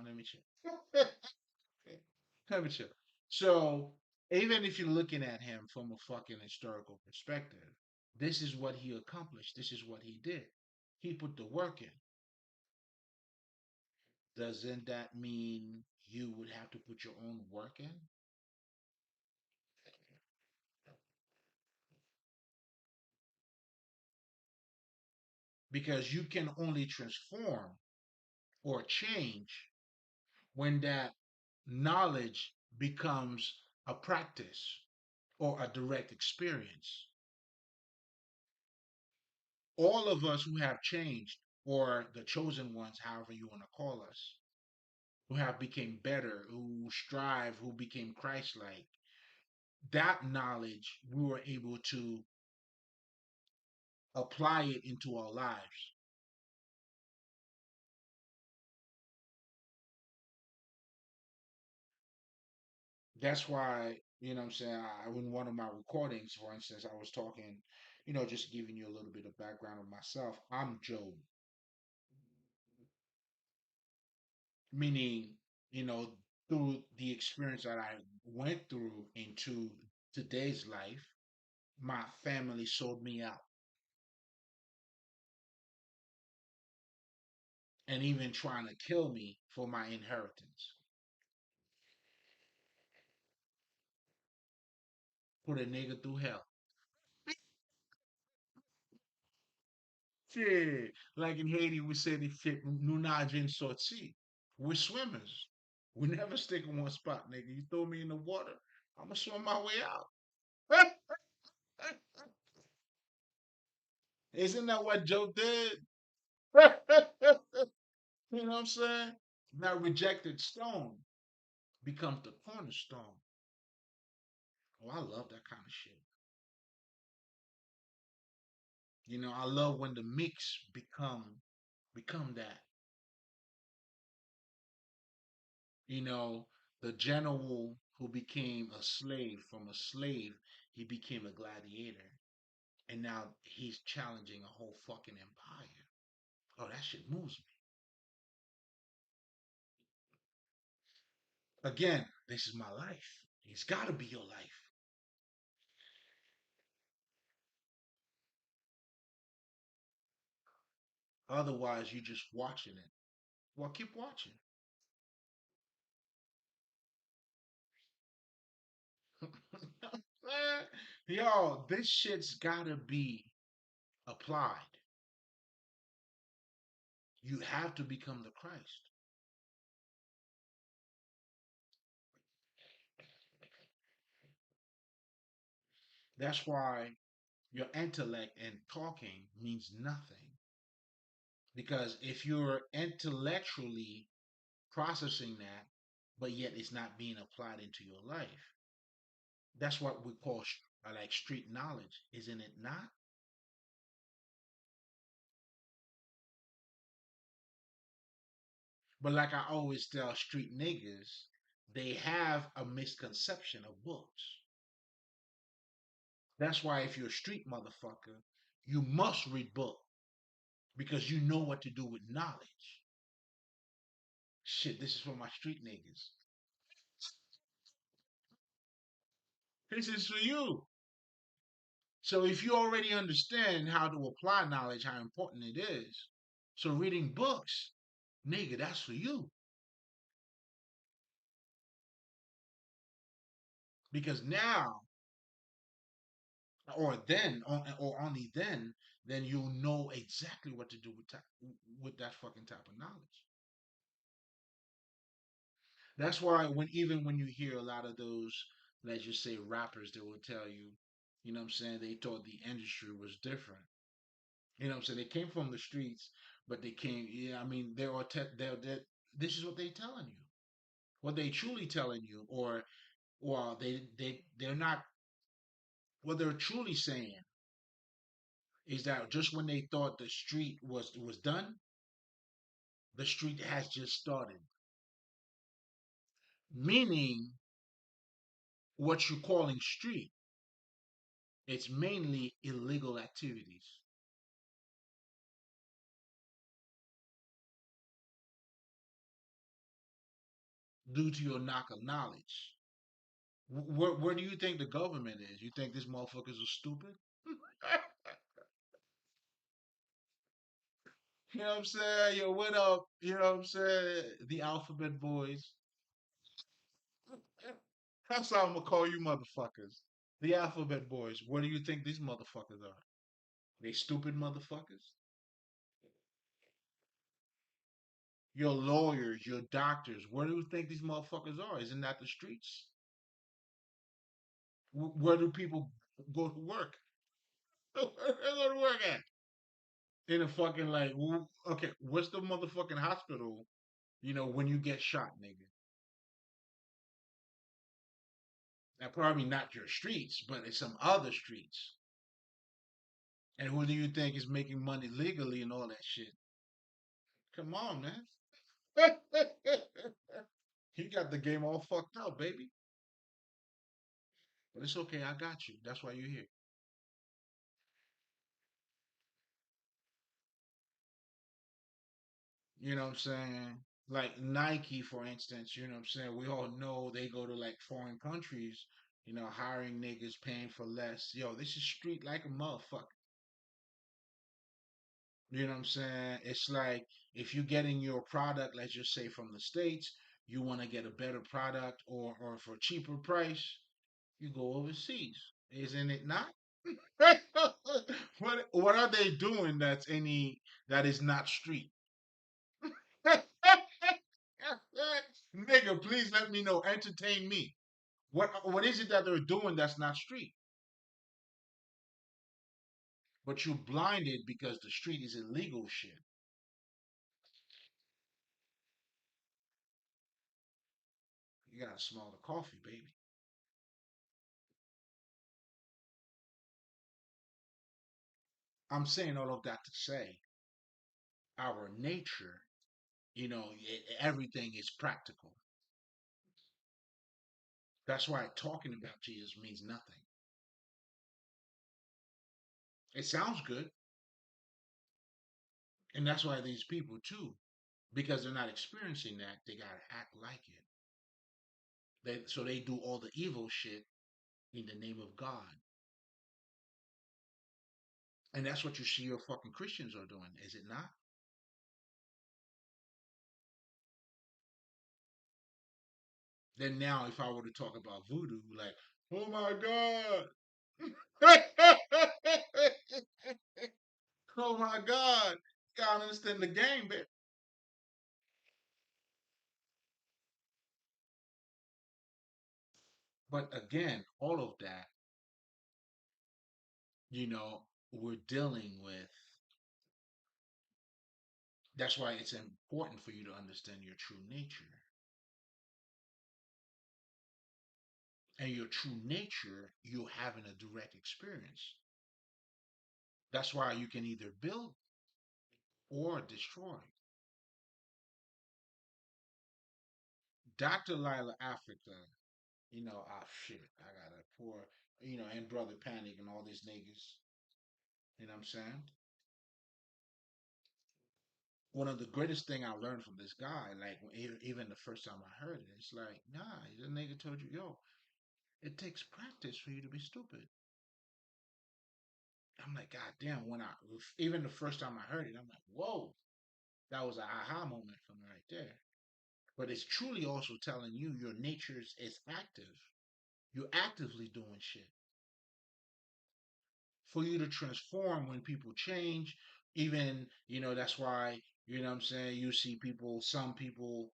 Let me chill. So even if you're looking at him from a fucking historical perspective, this is what he accomplished. This is what he did. He put the work in. Doesn't that mean you would have to put your own work in? Because you can only transform or change when that knowledge becomes a practice or a direct experience. All of us who have changed, or the chosen ones, however you want to call us, who have became better, who strive, who became Christ-like, that knowledge we were able to apply it into our lives. That's why, you know what I'm saying, in one of my recordings, for instance, I was talking, just giving you a little bit of background of myself. I'm Job, meaning, you know, through the experience that I went through into today's life, my family sold me out and even trying to kill me for my inheritance. Put a nigga through hell. Shit. Like in Haiti, we say the shit, nous nageons sorti. We're swimmers. We never stick in one spot, nigga. You throw me in the water, I'm gonna swim my way out. Isn't that what Joe did? You know what I'm saying? That rejected stone becomes the cornerstone. Oh, I love that kind of shit. I love when the mix become that. You know, the general who became a slave, from a slave, he became a gladiator. And now he's challenging a whole fucking empire. Oh, that shit moves me. Again, this is my life. It's got to be your life. Otherwise, you're just watching it. Well, keep watching. Yo, this shit's got to be applied. You have to become the Christ. That's why your intellect and talking means nothing. Because if you're intellectually processing that, but yet it's not being applied into your life, that's what we call like street knowledge, isn't it not? But like I always tell street niggas, they have a misconception of books. That's why if you're a street motherfucker, you must read book because you know what to do with knowledge. Shit, this is for my street niggas. This is for you. So if you already understand how to apply knowledge, how important it is, so reading books, nigga, that's for you. Because now, or then, or only then you'll know exactly what to do with that fucking type of knowledge. That's why even when you hear a lot of those, let's just say rappers, they will tell you, you know what I'm saying, they thought the industry was different. You know what I'm saying? They came from the streets, but they came, yeah, I mean, they're, this is what they're telling you. What they truly telling you, or they're not. What they're truly saying is that just when they thought the street was done, the street has just started. Meaning, what you're calling street, it's mainly illegal activities due to your lack of knowledge. Where do you think the government is? You think these motherfuckers are stupid? You know what I'm saying? Yo, what up? You know what I'm saying? The alphabet boys. That's how I'm gonna call you motherfuckers. The alphabet boys. What do you think these motherfuckers are? They stupid motherfuckers? Your lawyers, your doctors. Where do you think these motherfuckers are? Isn't that the streets? Where do people go to work? Where do they go to work at? In a fucking like, okay, what's the motherfucking hospital? When you get shot, nigga. Now, probably not your streets, but it's some other streets. And who do you think is making money legally and all that shit? Come on, man. He got the game all fucked up, baby. But it's okay. I got you. That's why you're here. You know what I'm saying? Like Nike, for instance, you know what I'm saying? We all know they go to like foreign countries, hiring niggas, paying for less. Yo, this is street like a motherfucker. You know what I'm saying? It's like if you're getting your product, let's just say from the States, you want to get a better product or for a cheaper price, you go overseas. Isn't it not? What are they doing that is not street? Nigga, please let me know. Entertain me. What is it that they're doing that's not street? But you're blinded because the street is illegal shit. You gotta smell the coffee, baby. I'm saying all of that to say our nature, everything is practical. That's why talking about Jesus means nothing. It sounds good, and that's why these people too, because they're not experiencing that, they gotta act like it. So they do all the evil shit in the name of God, and that's what you see your fucking Christians are doing, is it not? Then now, if I were to talk about voodoo, like, oh my God, oh my God, you gotta understand the game, baby. But again, all of that, we're dealing with. That's why it's important for you to understand your true nature. And your true nature, you're having a direct experience. That's why you can either build or destroy. Dr. Lila Africa, shit, I got a poor, and Brother Panic and all these niggas. You know what I'm saying? One of the greatest thing I learned from this guy, like even the first time I heard it, it's like, nah, the nigga told you, yo, it takes practice for you to be stupid. I'm like, God damn, even the first time I heard it, I'm like, whoa, that was an aha moment for me right there. But it's truly also telling you your nature is active. You're actively doing shit. For you to transform when people change, even, that's why, what I'm saying, you see some people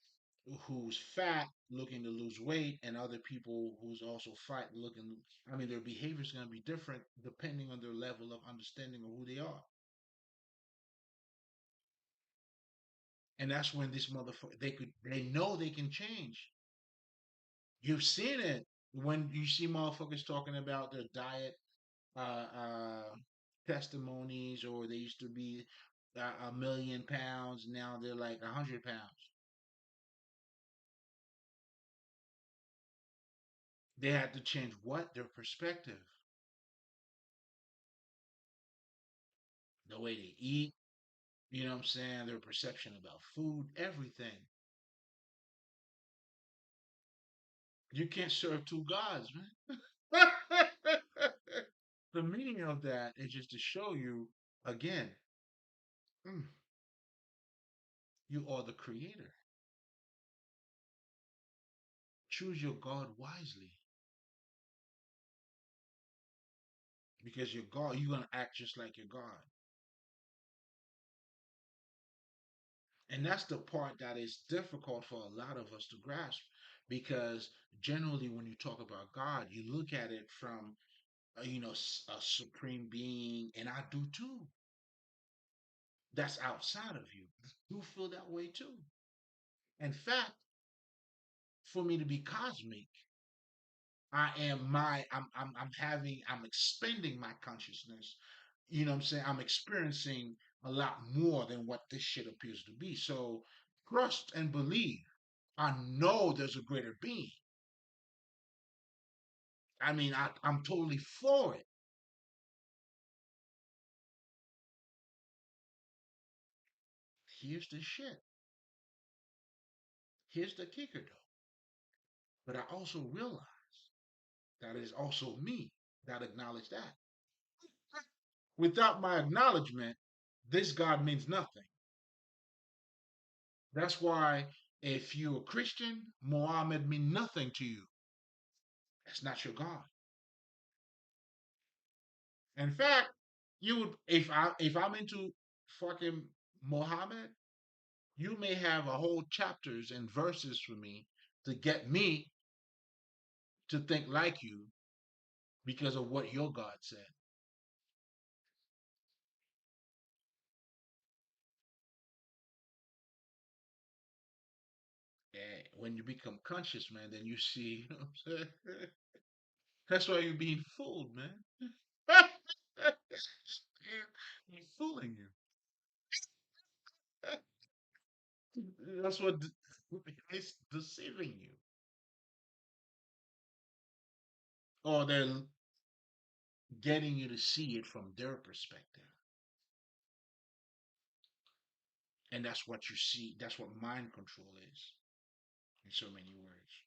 who's fat looking to lose weight and other people who's also fat looking, I mean, their behavior is going to be different depending on their level of understanding of who they are. And that's when this motherfucker, they know they can change. You've seen it when you see motherfuckers talking about their diet uh, uh, testimonies, or they used to be 1 million pounds. Now they're like 100 pounds. They had to change what? Their perspective, the way they eat, you know what I'm saying? Their perception about food, everything. You can't serve two gods, man. The meaning of that is just to show you again, mm, you are the creator. Choose your God wisely, because your God, you're gonna act just like your God. And that's the part that is difficult for a lot of us to grasp, because generally when you talk about God, you look at it from a supreme being, and I do too. That's outside of you. You feel that way too. In fact, for me to be cosmic, I'm expending my consciousness. You know what I'm saying? I'm experiencing a lot more than what this shit appears to be. So trust and believe. I know there's a greater being. I mean, I'm totally for it. Here's the shit. Here's the kicker though. But I also realize that is also me that acknowledge that. Without my acknowledgement, this God means nothing. That's why if you're a Christian, Muhammad means nothing to you. That's not your God. In fact, you would if I'm into fucking Muhammad, you may have a whole chapters and verses for me to get me to think like you because of what your God said. And when you become conscious, man, then you see, you know what I'm saying? That's why you're being fooled, man. He's fooling you. That's what it's deceiving you. Or they're getting you to see it from their perspective. And that's what you see. That's what mind control is, in so many words.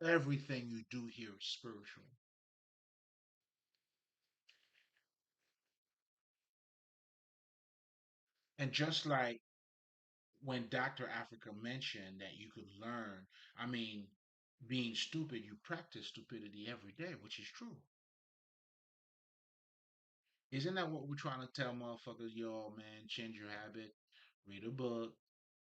Everything you do here is spiritual. And just like when Dr. Africa mentioned that you could learn, I mean, being stupid, you practice stupidity every day, which is true. Isn't that what we're trying to tell motherfuckers? Yo, man, change your habit, read a book.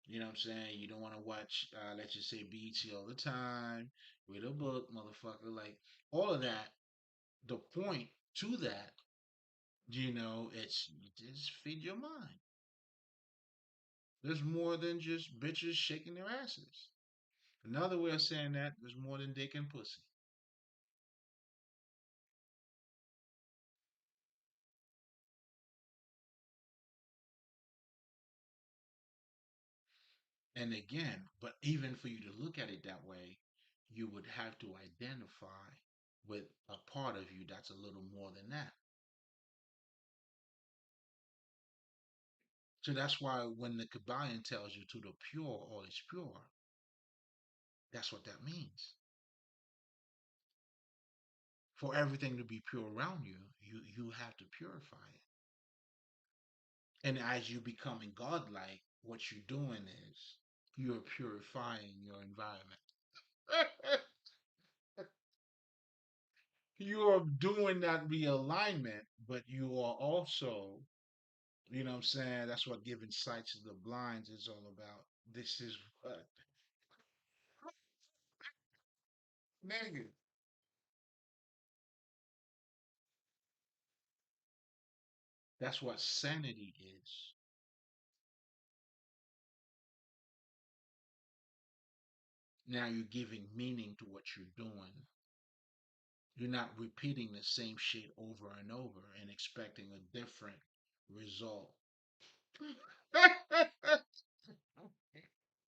You know what I'm saying? You don't want to watch, let's just say, BT all the time. Read a book, motherfucker. Like, all of that, the point to that, it's just feed your mind. There's more than just bitches shaking their asses. Another way of saying that, there's more than dick and pussy. And again, but even for you to look at it that way, you would have to identify with a part of you that's a little more than that. So that's why when the Kabbalion tells you to the pure, all is pure, that's what that means. For everything to be pure around you, you have to purify it. And as you becoming godlike, what you're doing is you're purifying your environment. You're doing that realignment, but you are also, you know what I'm saying? That's what giving sight to the blinds is all about. This is what, nigga. That's what sanity is. Now you're giving meaning to what you're doing. You're not repeating the same shit over and over and expecting a different result.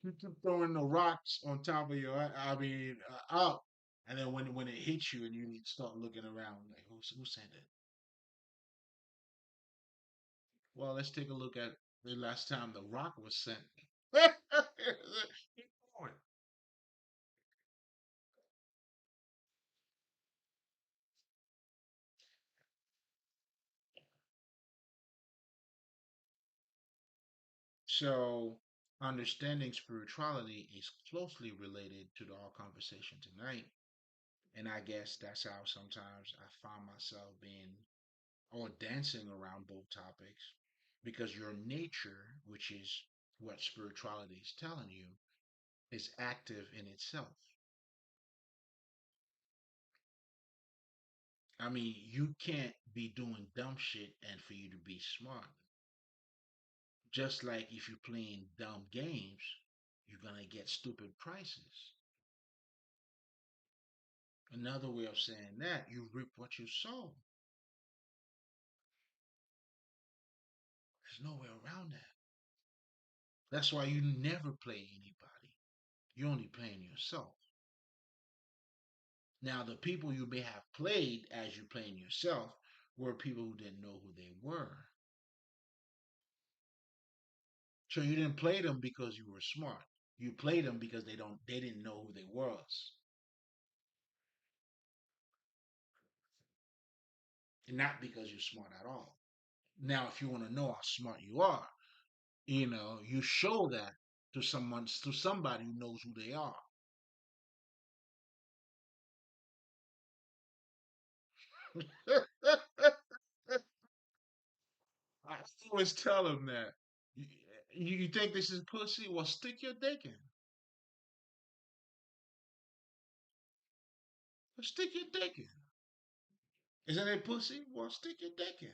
You keep throwing the rocks on top of your, up, and then when it hits you, and you need to start looking around, like who sent it? Well, let's take a look at the last time the rock was sent. Keep going. So, understanding spirituality is closely related to our conversation tonight. And I guess that's how sometimes I find myself being or dancing around both topics because your nature, which is what spirituality is telling you, is active in itself. I mean, you can't be doing dumb shit and for you to be smart. Just like if you're playing dumb games, you're gonna get stupid prices. Another way of saying that, you reap what you sow. There's no way around that. That's why you never play anybody. You're only playing yourself. Now, the people you may have played as you playing yourself were people who didn't know who they were. So you didn't play them because you were smart. You played them because they didn't know who they was. And not because you're smart at all. Now, if you want to know how smart you are, you show that to somebody who knows who they are. I always tell them that. You, you think this is pussy? Well, stick your dick in. Well, stick your dick in. Isn't it pussy? Well, stick your dick in.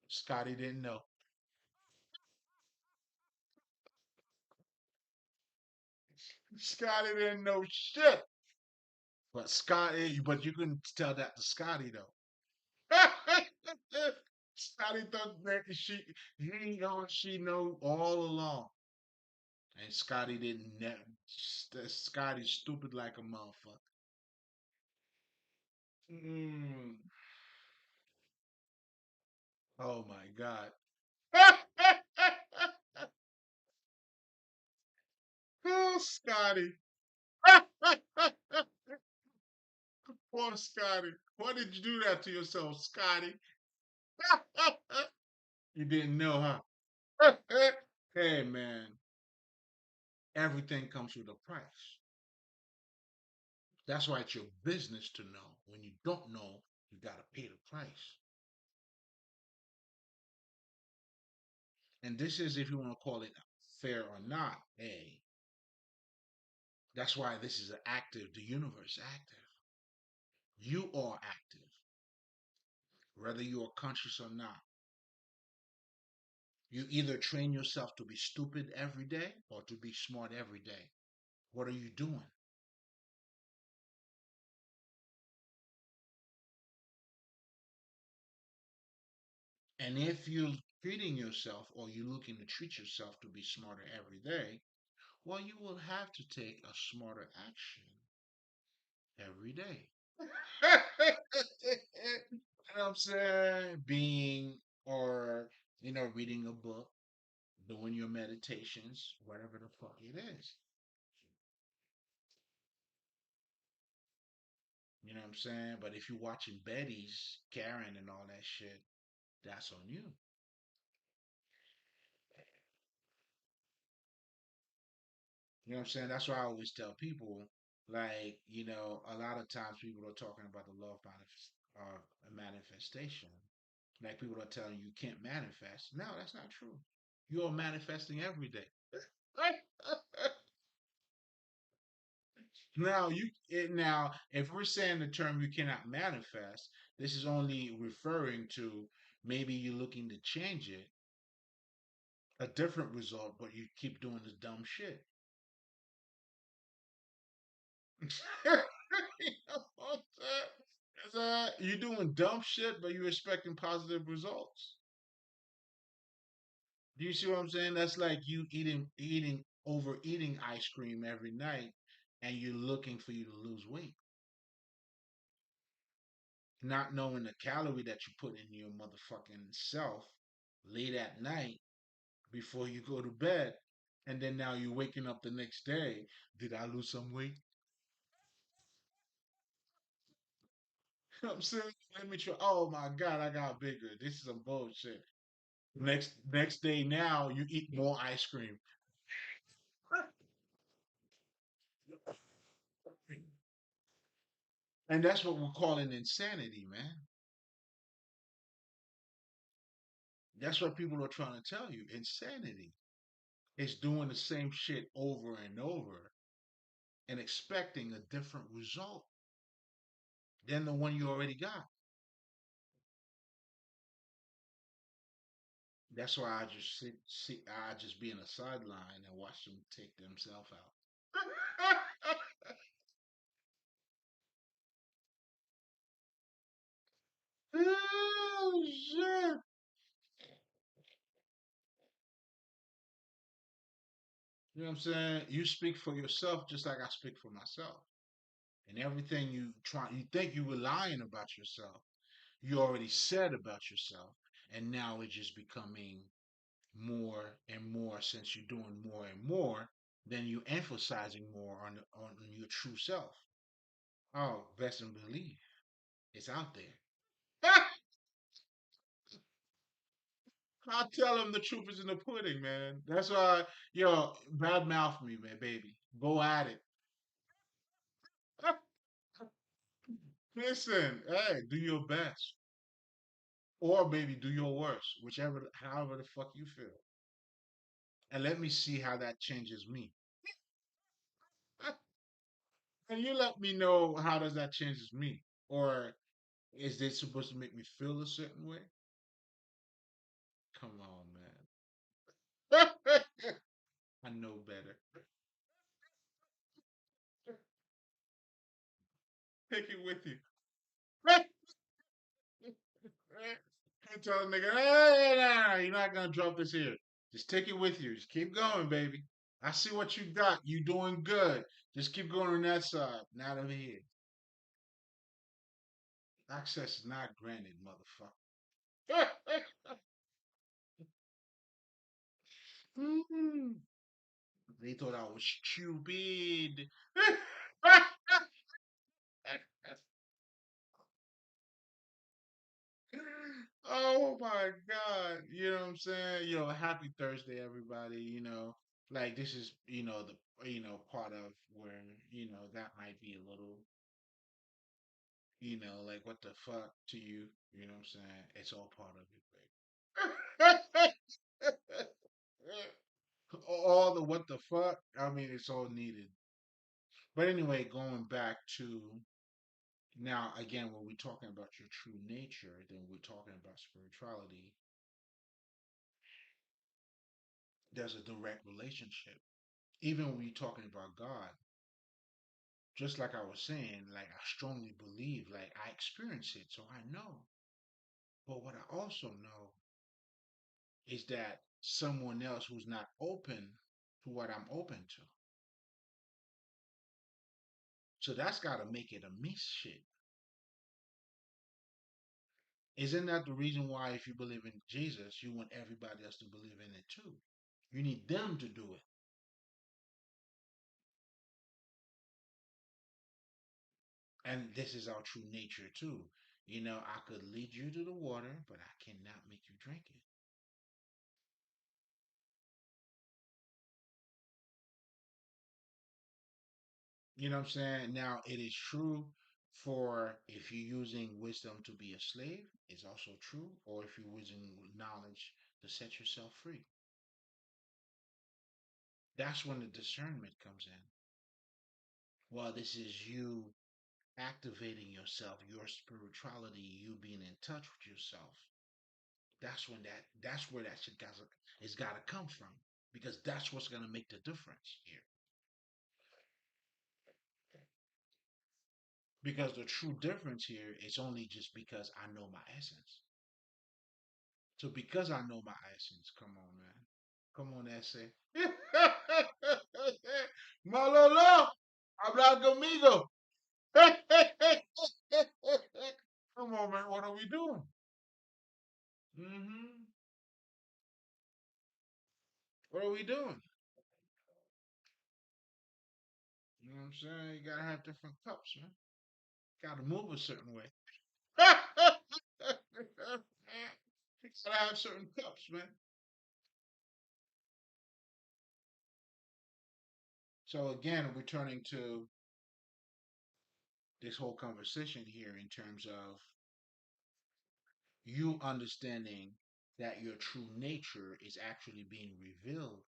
Scotty didn't know. Scotty didn't know shit. But you couldn't tell that to Scotty though. Scotty thought that he know she know all along, and Scotty didn't. Scotty's stupid like a motherfucker. Mm. Oh my god. Oh, Scotty. Poor Scotty. Why did you do that to yourself, Scotty? You didn't know, huh? Hey, man. Everything comes with a price. That's why it's your business to know. When you don't know, you got to pay the price. And this is, if you want to call it fair or not, hey, that's why this is active. The universe active. You are active, whether you are conscious or not. You either train yourself to be stupid every day or to be smart every day. What are you doing? And if you're treating yourself or you're looking to treat yourself to be smarter every day, well, you will have to take a smarter action every day. You know what I'm saying? Being or, reading a book, doing your meditations, whatever the fuck it is. You know what I'm saying? But if you're watching Betty's, Karen, and all that shit, that's on you. You know what I'm saying? That's why I always tell people, like, a lot of times people are talking about the manifestation. Like people are telling you can't manifest. No, that's not true. You're manifesting every day. Now, if we're saying the term you cannot manifest, this is only referring to maybe you're looking to change it, a different result, but you keep doing this dumb shit. You know what I'm saying? You're doing dumb shit, but you're expecting positive results. Do you see what I'm saying? That's like you overeating ice cream every night, and you're looking for you to lose weight, not knowing the calorie that you put in your motherfucking self late at night before you go to bed, and then now you're waking up the next day. Did I lose some weight? You know what I'm saying? Let me try. Oh my god, I got bigger. This is some bullshit. Next day, now you eat more ice cream, and that's what we're calling insanity, man. That's what people are trying to tell you. Insanity. It's doing the same shit over and over and expecting a different result than the one you already got. That's why I just I just be in a sideline and watch them take themselves out. Oh shit! You know what I'm saying? You speak for yourself just like I speak for myself. And everything you think you were lying about yourself, you already said about yourself, and now it's just becoming more and more since you're doing more and more, then you emphasizing more on your true self. Oh, best and believe it's out there. I tell them the truth is in the pudding, man. That's why, yo, bad mouth me, man, baby. Go at it. Listen, hey, do your best, or maybe do your worst, whichever, however the fuck you feel, and let me see how that changes me. And you let me know how does that changes me, or is this supposed to make me feel a certain way? Come on, man. I know better. Take it with you. You tell a nigga, hey, nah, you're not gonna drop this here. Just take it with you. Just keep going, baby. I see what you got. You doing good. Just keep going on that side, not over here. Access is not granted, motherfucker. They thought I was stupid. Oh my God. You know what I'm saying? Happy Thursday, everybody. Like this is, part of where, that might be a little, like what the fuck to you. You know what I'm saying? It's all part of it, baby. All the what the fuck, I mean, it's all needed. But anyway, going back to now, again, when we're talking about your true nature, then we're talking about spirituality. There's a direct relationship. Even when we're talking about God, just like I was saying, like I strongly believe, like I experience it, so I know. But what I also know is that someone else who's not open to what I'm open to. So that's got to make it a mix shit. Isn't that the reason why, if you believe in Jesus, you want everybody else to believe in it too? You need them to do it. And this is our true nature too. I could lead you to the water, but I cannot make you drink it. You know what I'm saying? Now, it is true for if you're using wisdom to be a slave, it's also true, or if you're using knowledge to set yourself free. That's when the discernment comes in. Well, this is you activating yourself, your spirituality, you being in touch with yourself. That's where that shit got it's got to come from, because that's what's gonna make the difference here. Because the true difference here is only just because I know my essence. So because I know my essence, come on, man. Come on, essay. Malolo, habla conmigo. Come on, man. What are we doing? Hmm. What are we doing? You know what I'm saying? You gotta have different cups, man. Gotta move a certain way. Gotta have certain cups, man. So again, returning to this whole conversation here in terms of you understanding that your true nature is actually being revealed.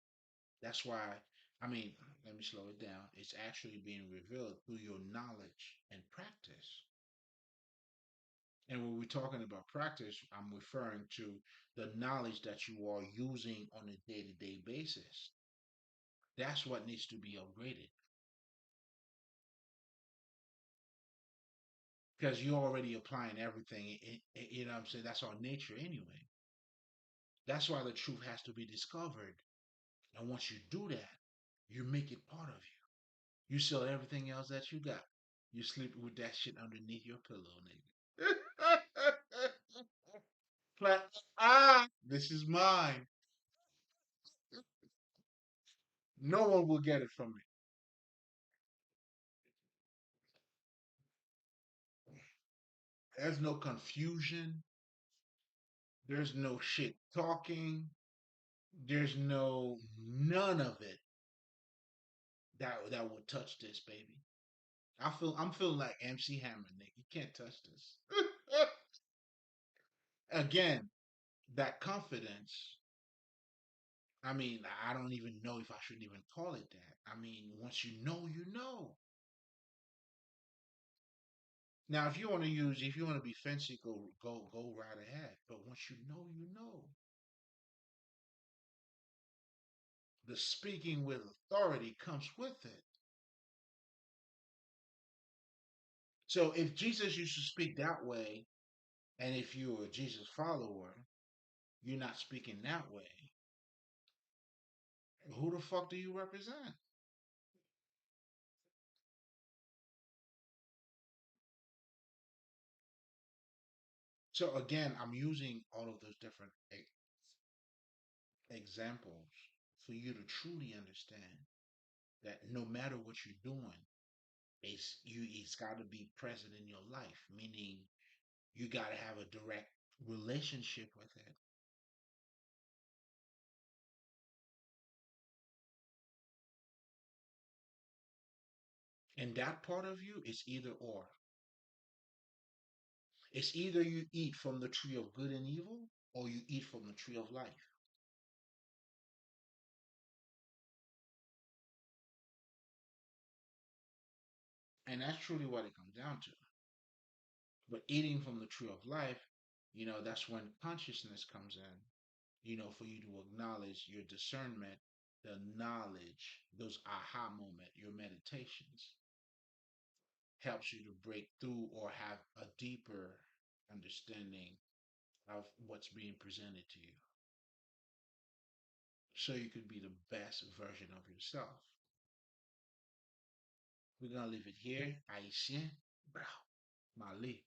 That's why, I mean, let me slow it down. It's actually being revealed through your knowledge and practice. And when we're talking about practice, I'm referring to the knowledge that you are using on a day to day basis. That's what needs to be upgraded, because you're already applying everything. You know what I'm saying? That's our nature anyway. That's why the truth has to be discovered. And once you do that, you make it part of you. You sell everything else that you got. You sleep with that shit underneath your pillow, nigga. Like, this is mine. No one will get it from me. There's no confusion. There's no shit talking. There's no none of it that would touch this, baby. I'm feeling like MC Hammer, nigga. You can't touch this. Again, that confidence. I mean, I don't even know if I should even call it that. I mean, once you know, you know. Now, if you want to be fancy, go right ahead. But once you know, you know. The speaking with authority comes with it. So if Jesus used to speak that way, and if you're a Jesus follower, you're not speaking that way. Who the fuck do you represent? So again, I'm using all of those different examples for you to truly understand that no matter what you're doing, it's got to be present in your life. Meaning, you got to have a direct relationship with it, and that part of you is either or. It's either you eat from the tree of good and evil, or you eat from the tree of life, and that's truly what it comes down to. But eating from the tree of life, that's when consciousness comes in, for you to acknowledge your discernment, the knowledge, those aha moment, your meditations helps you to break through or have a deeper understanding of what's being presented to you, so you could be the best version of yourself. We're gonna leave it here. Haitien, bro, Mali.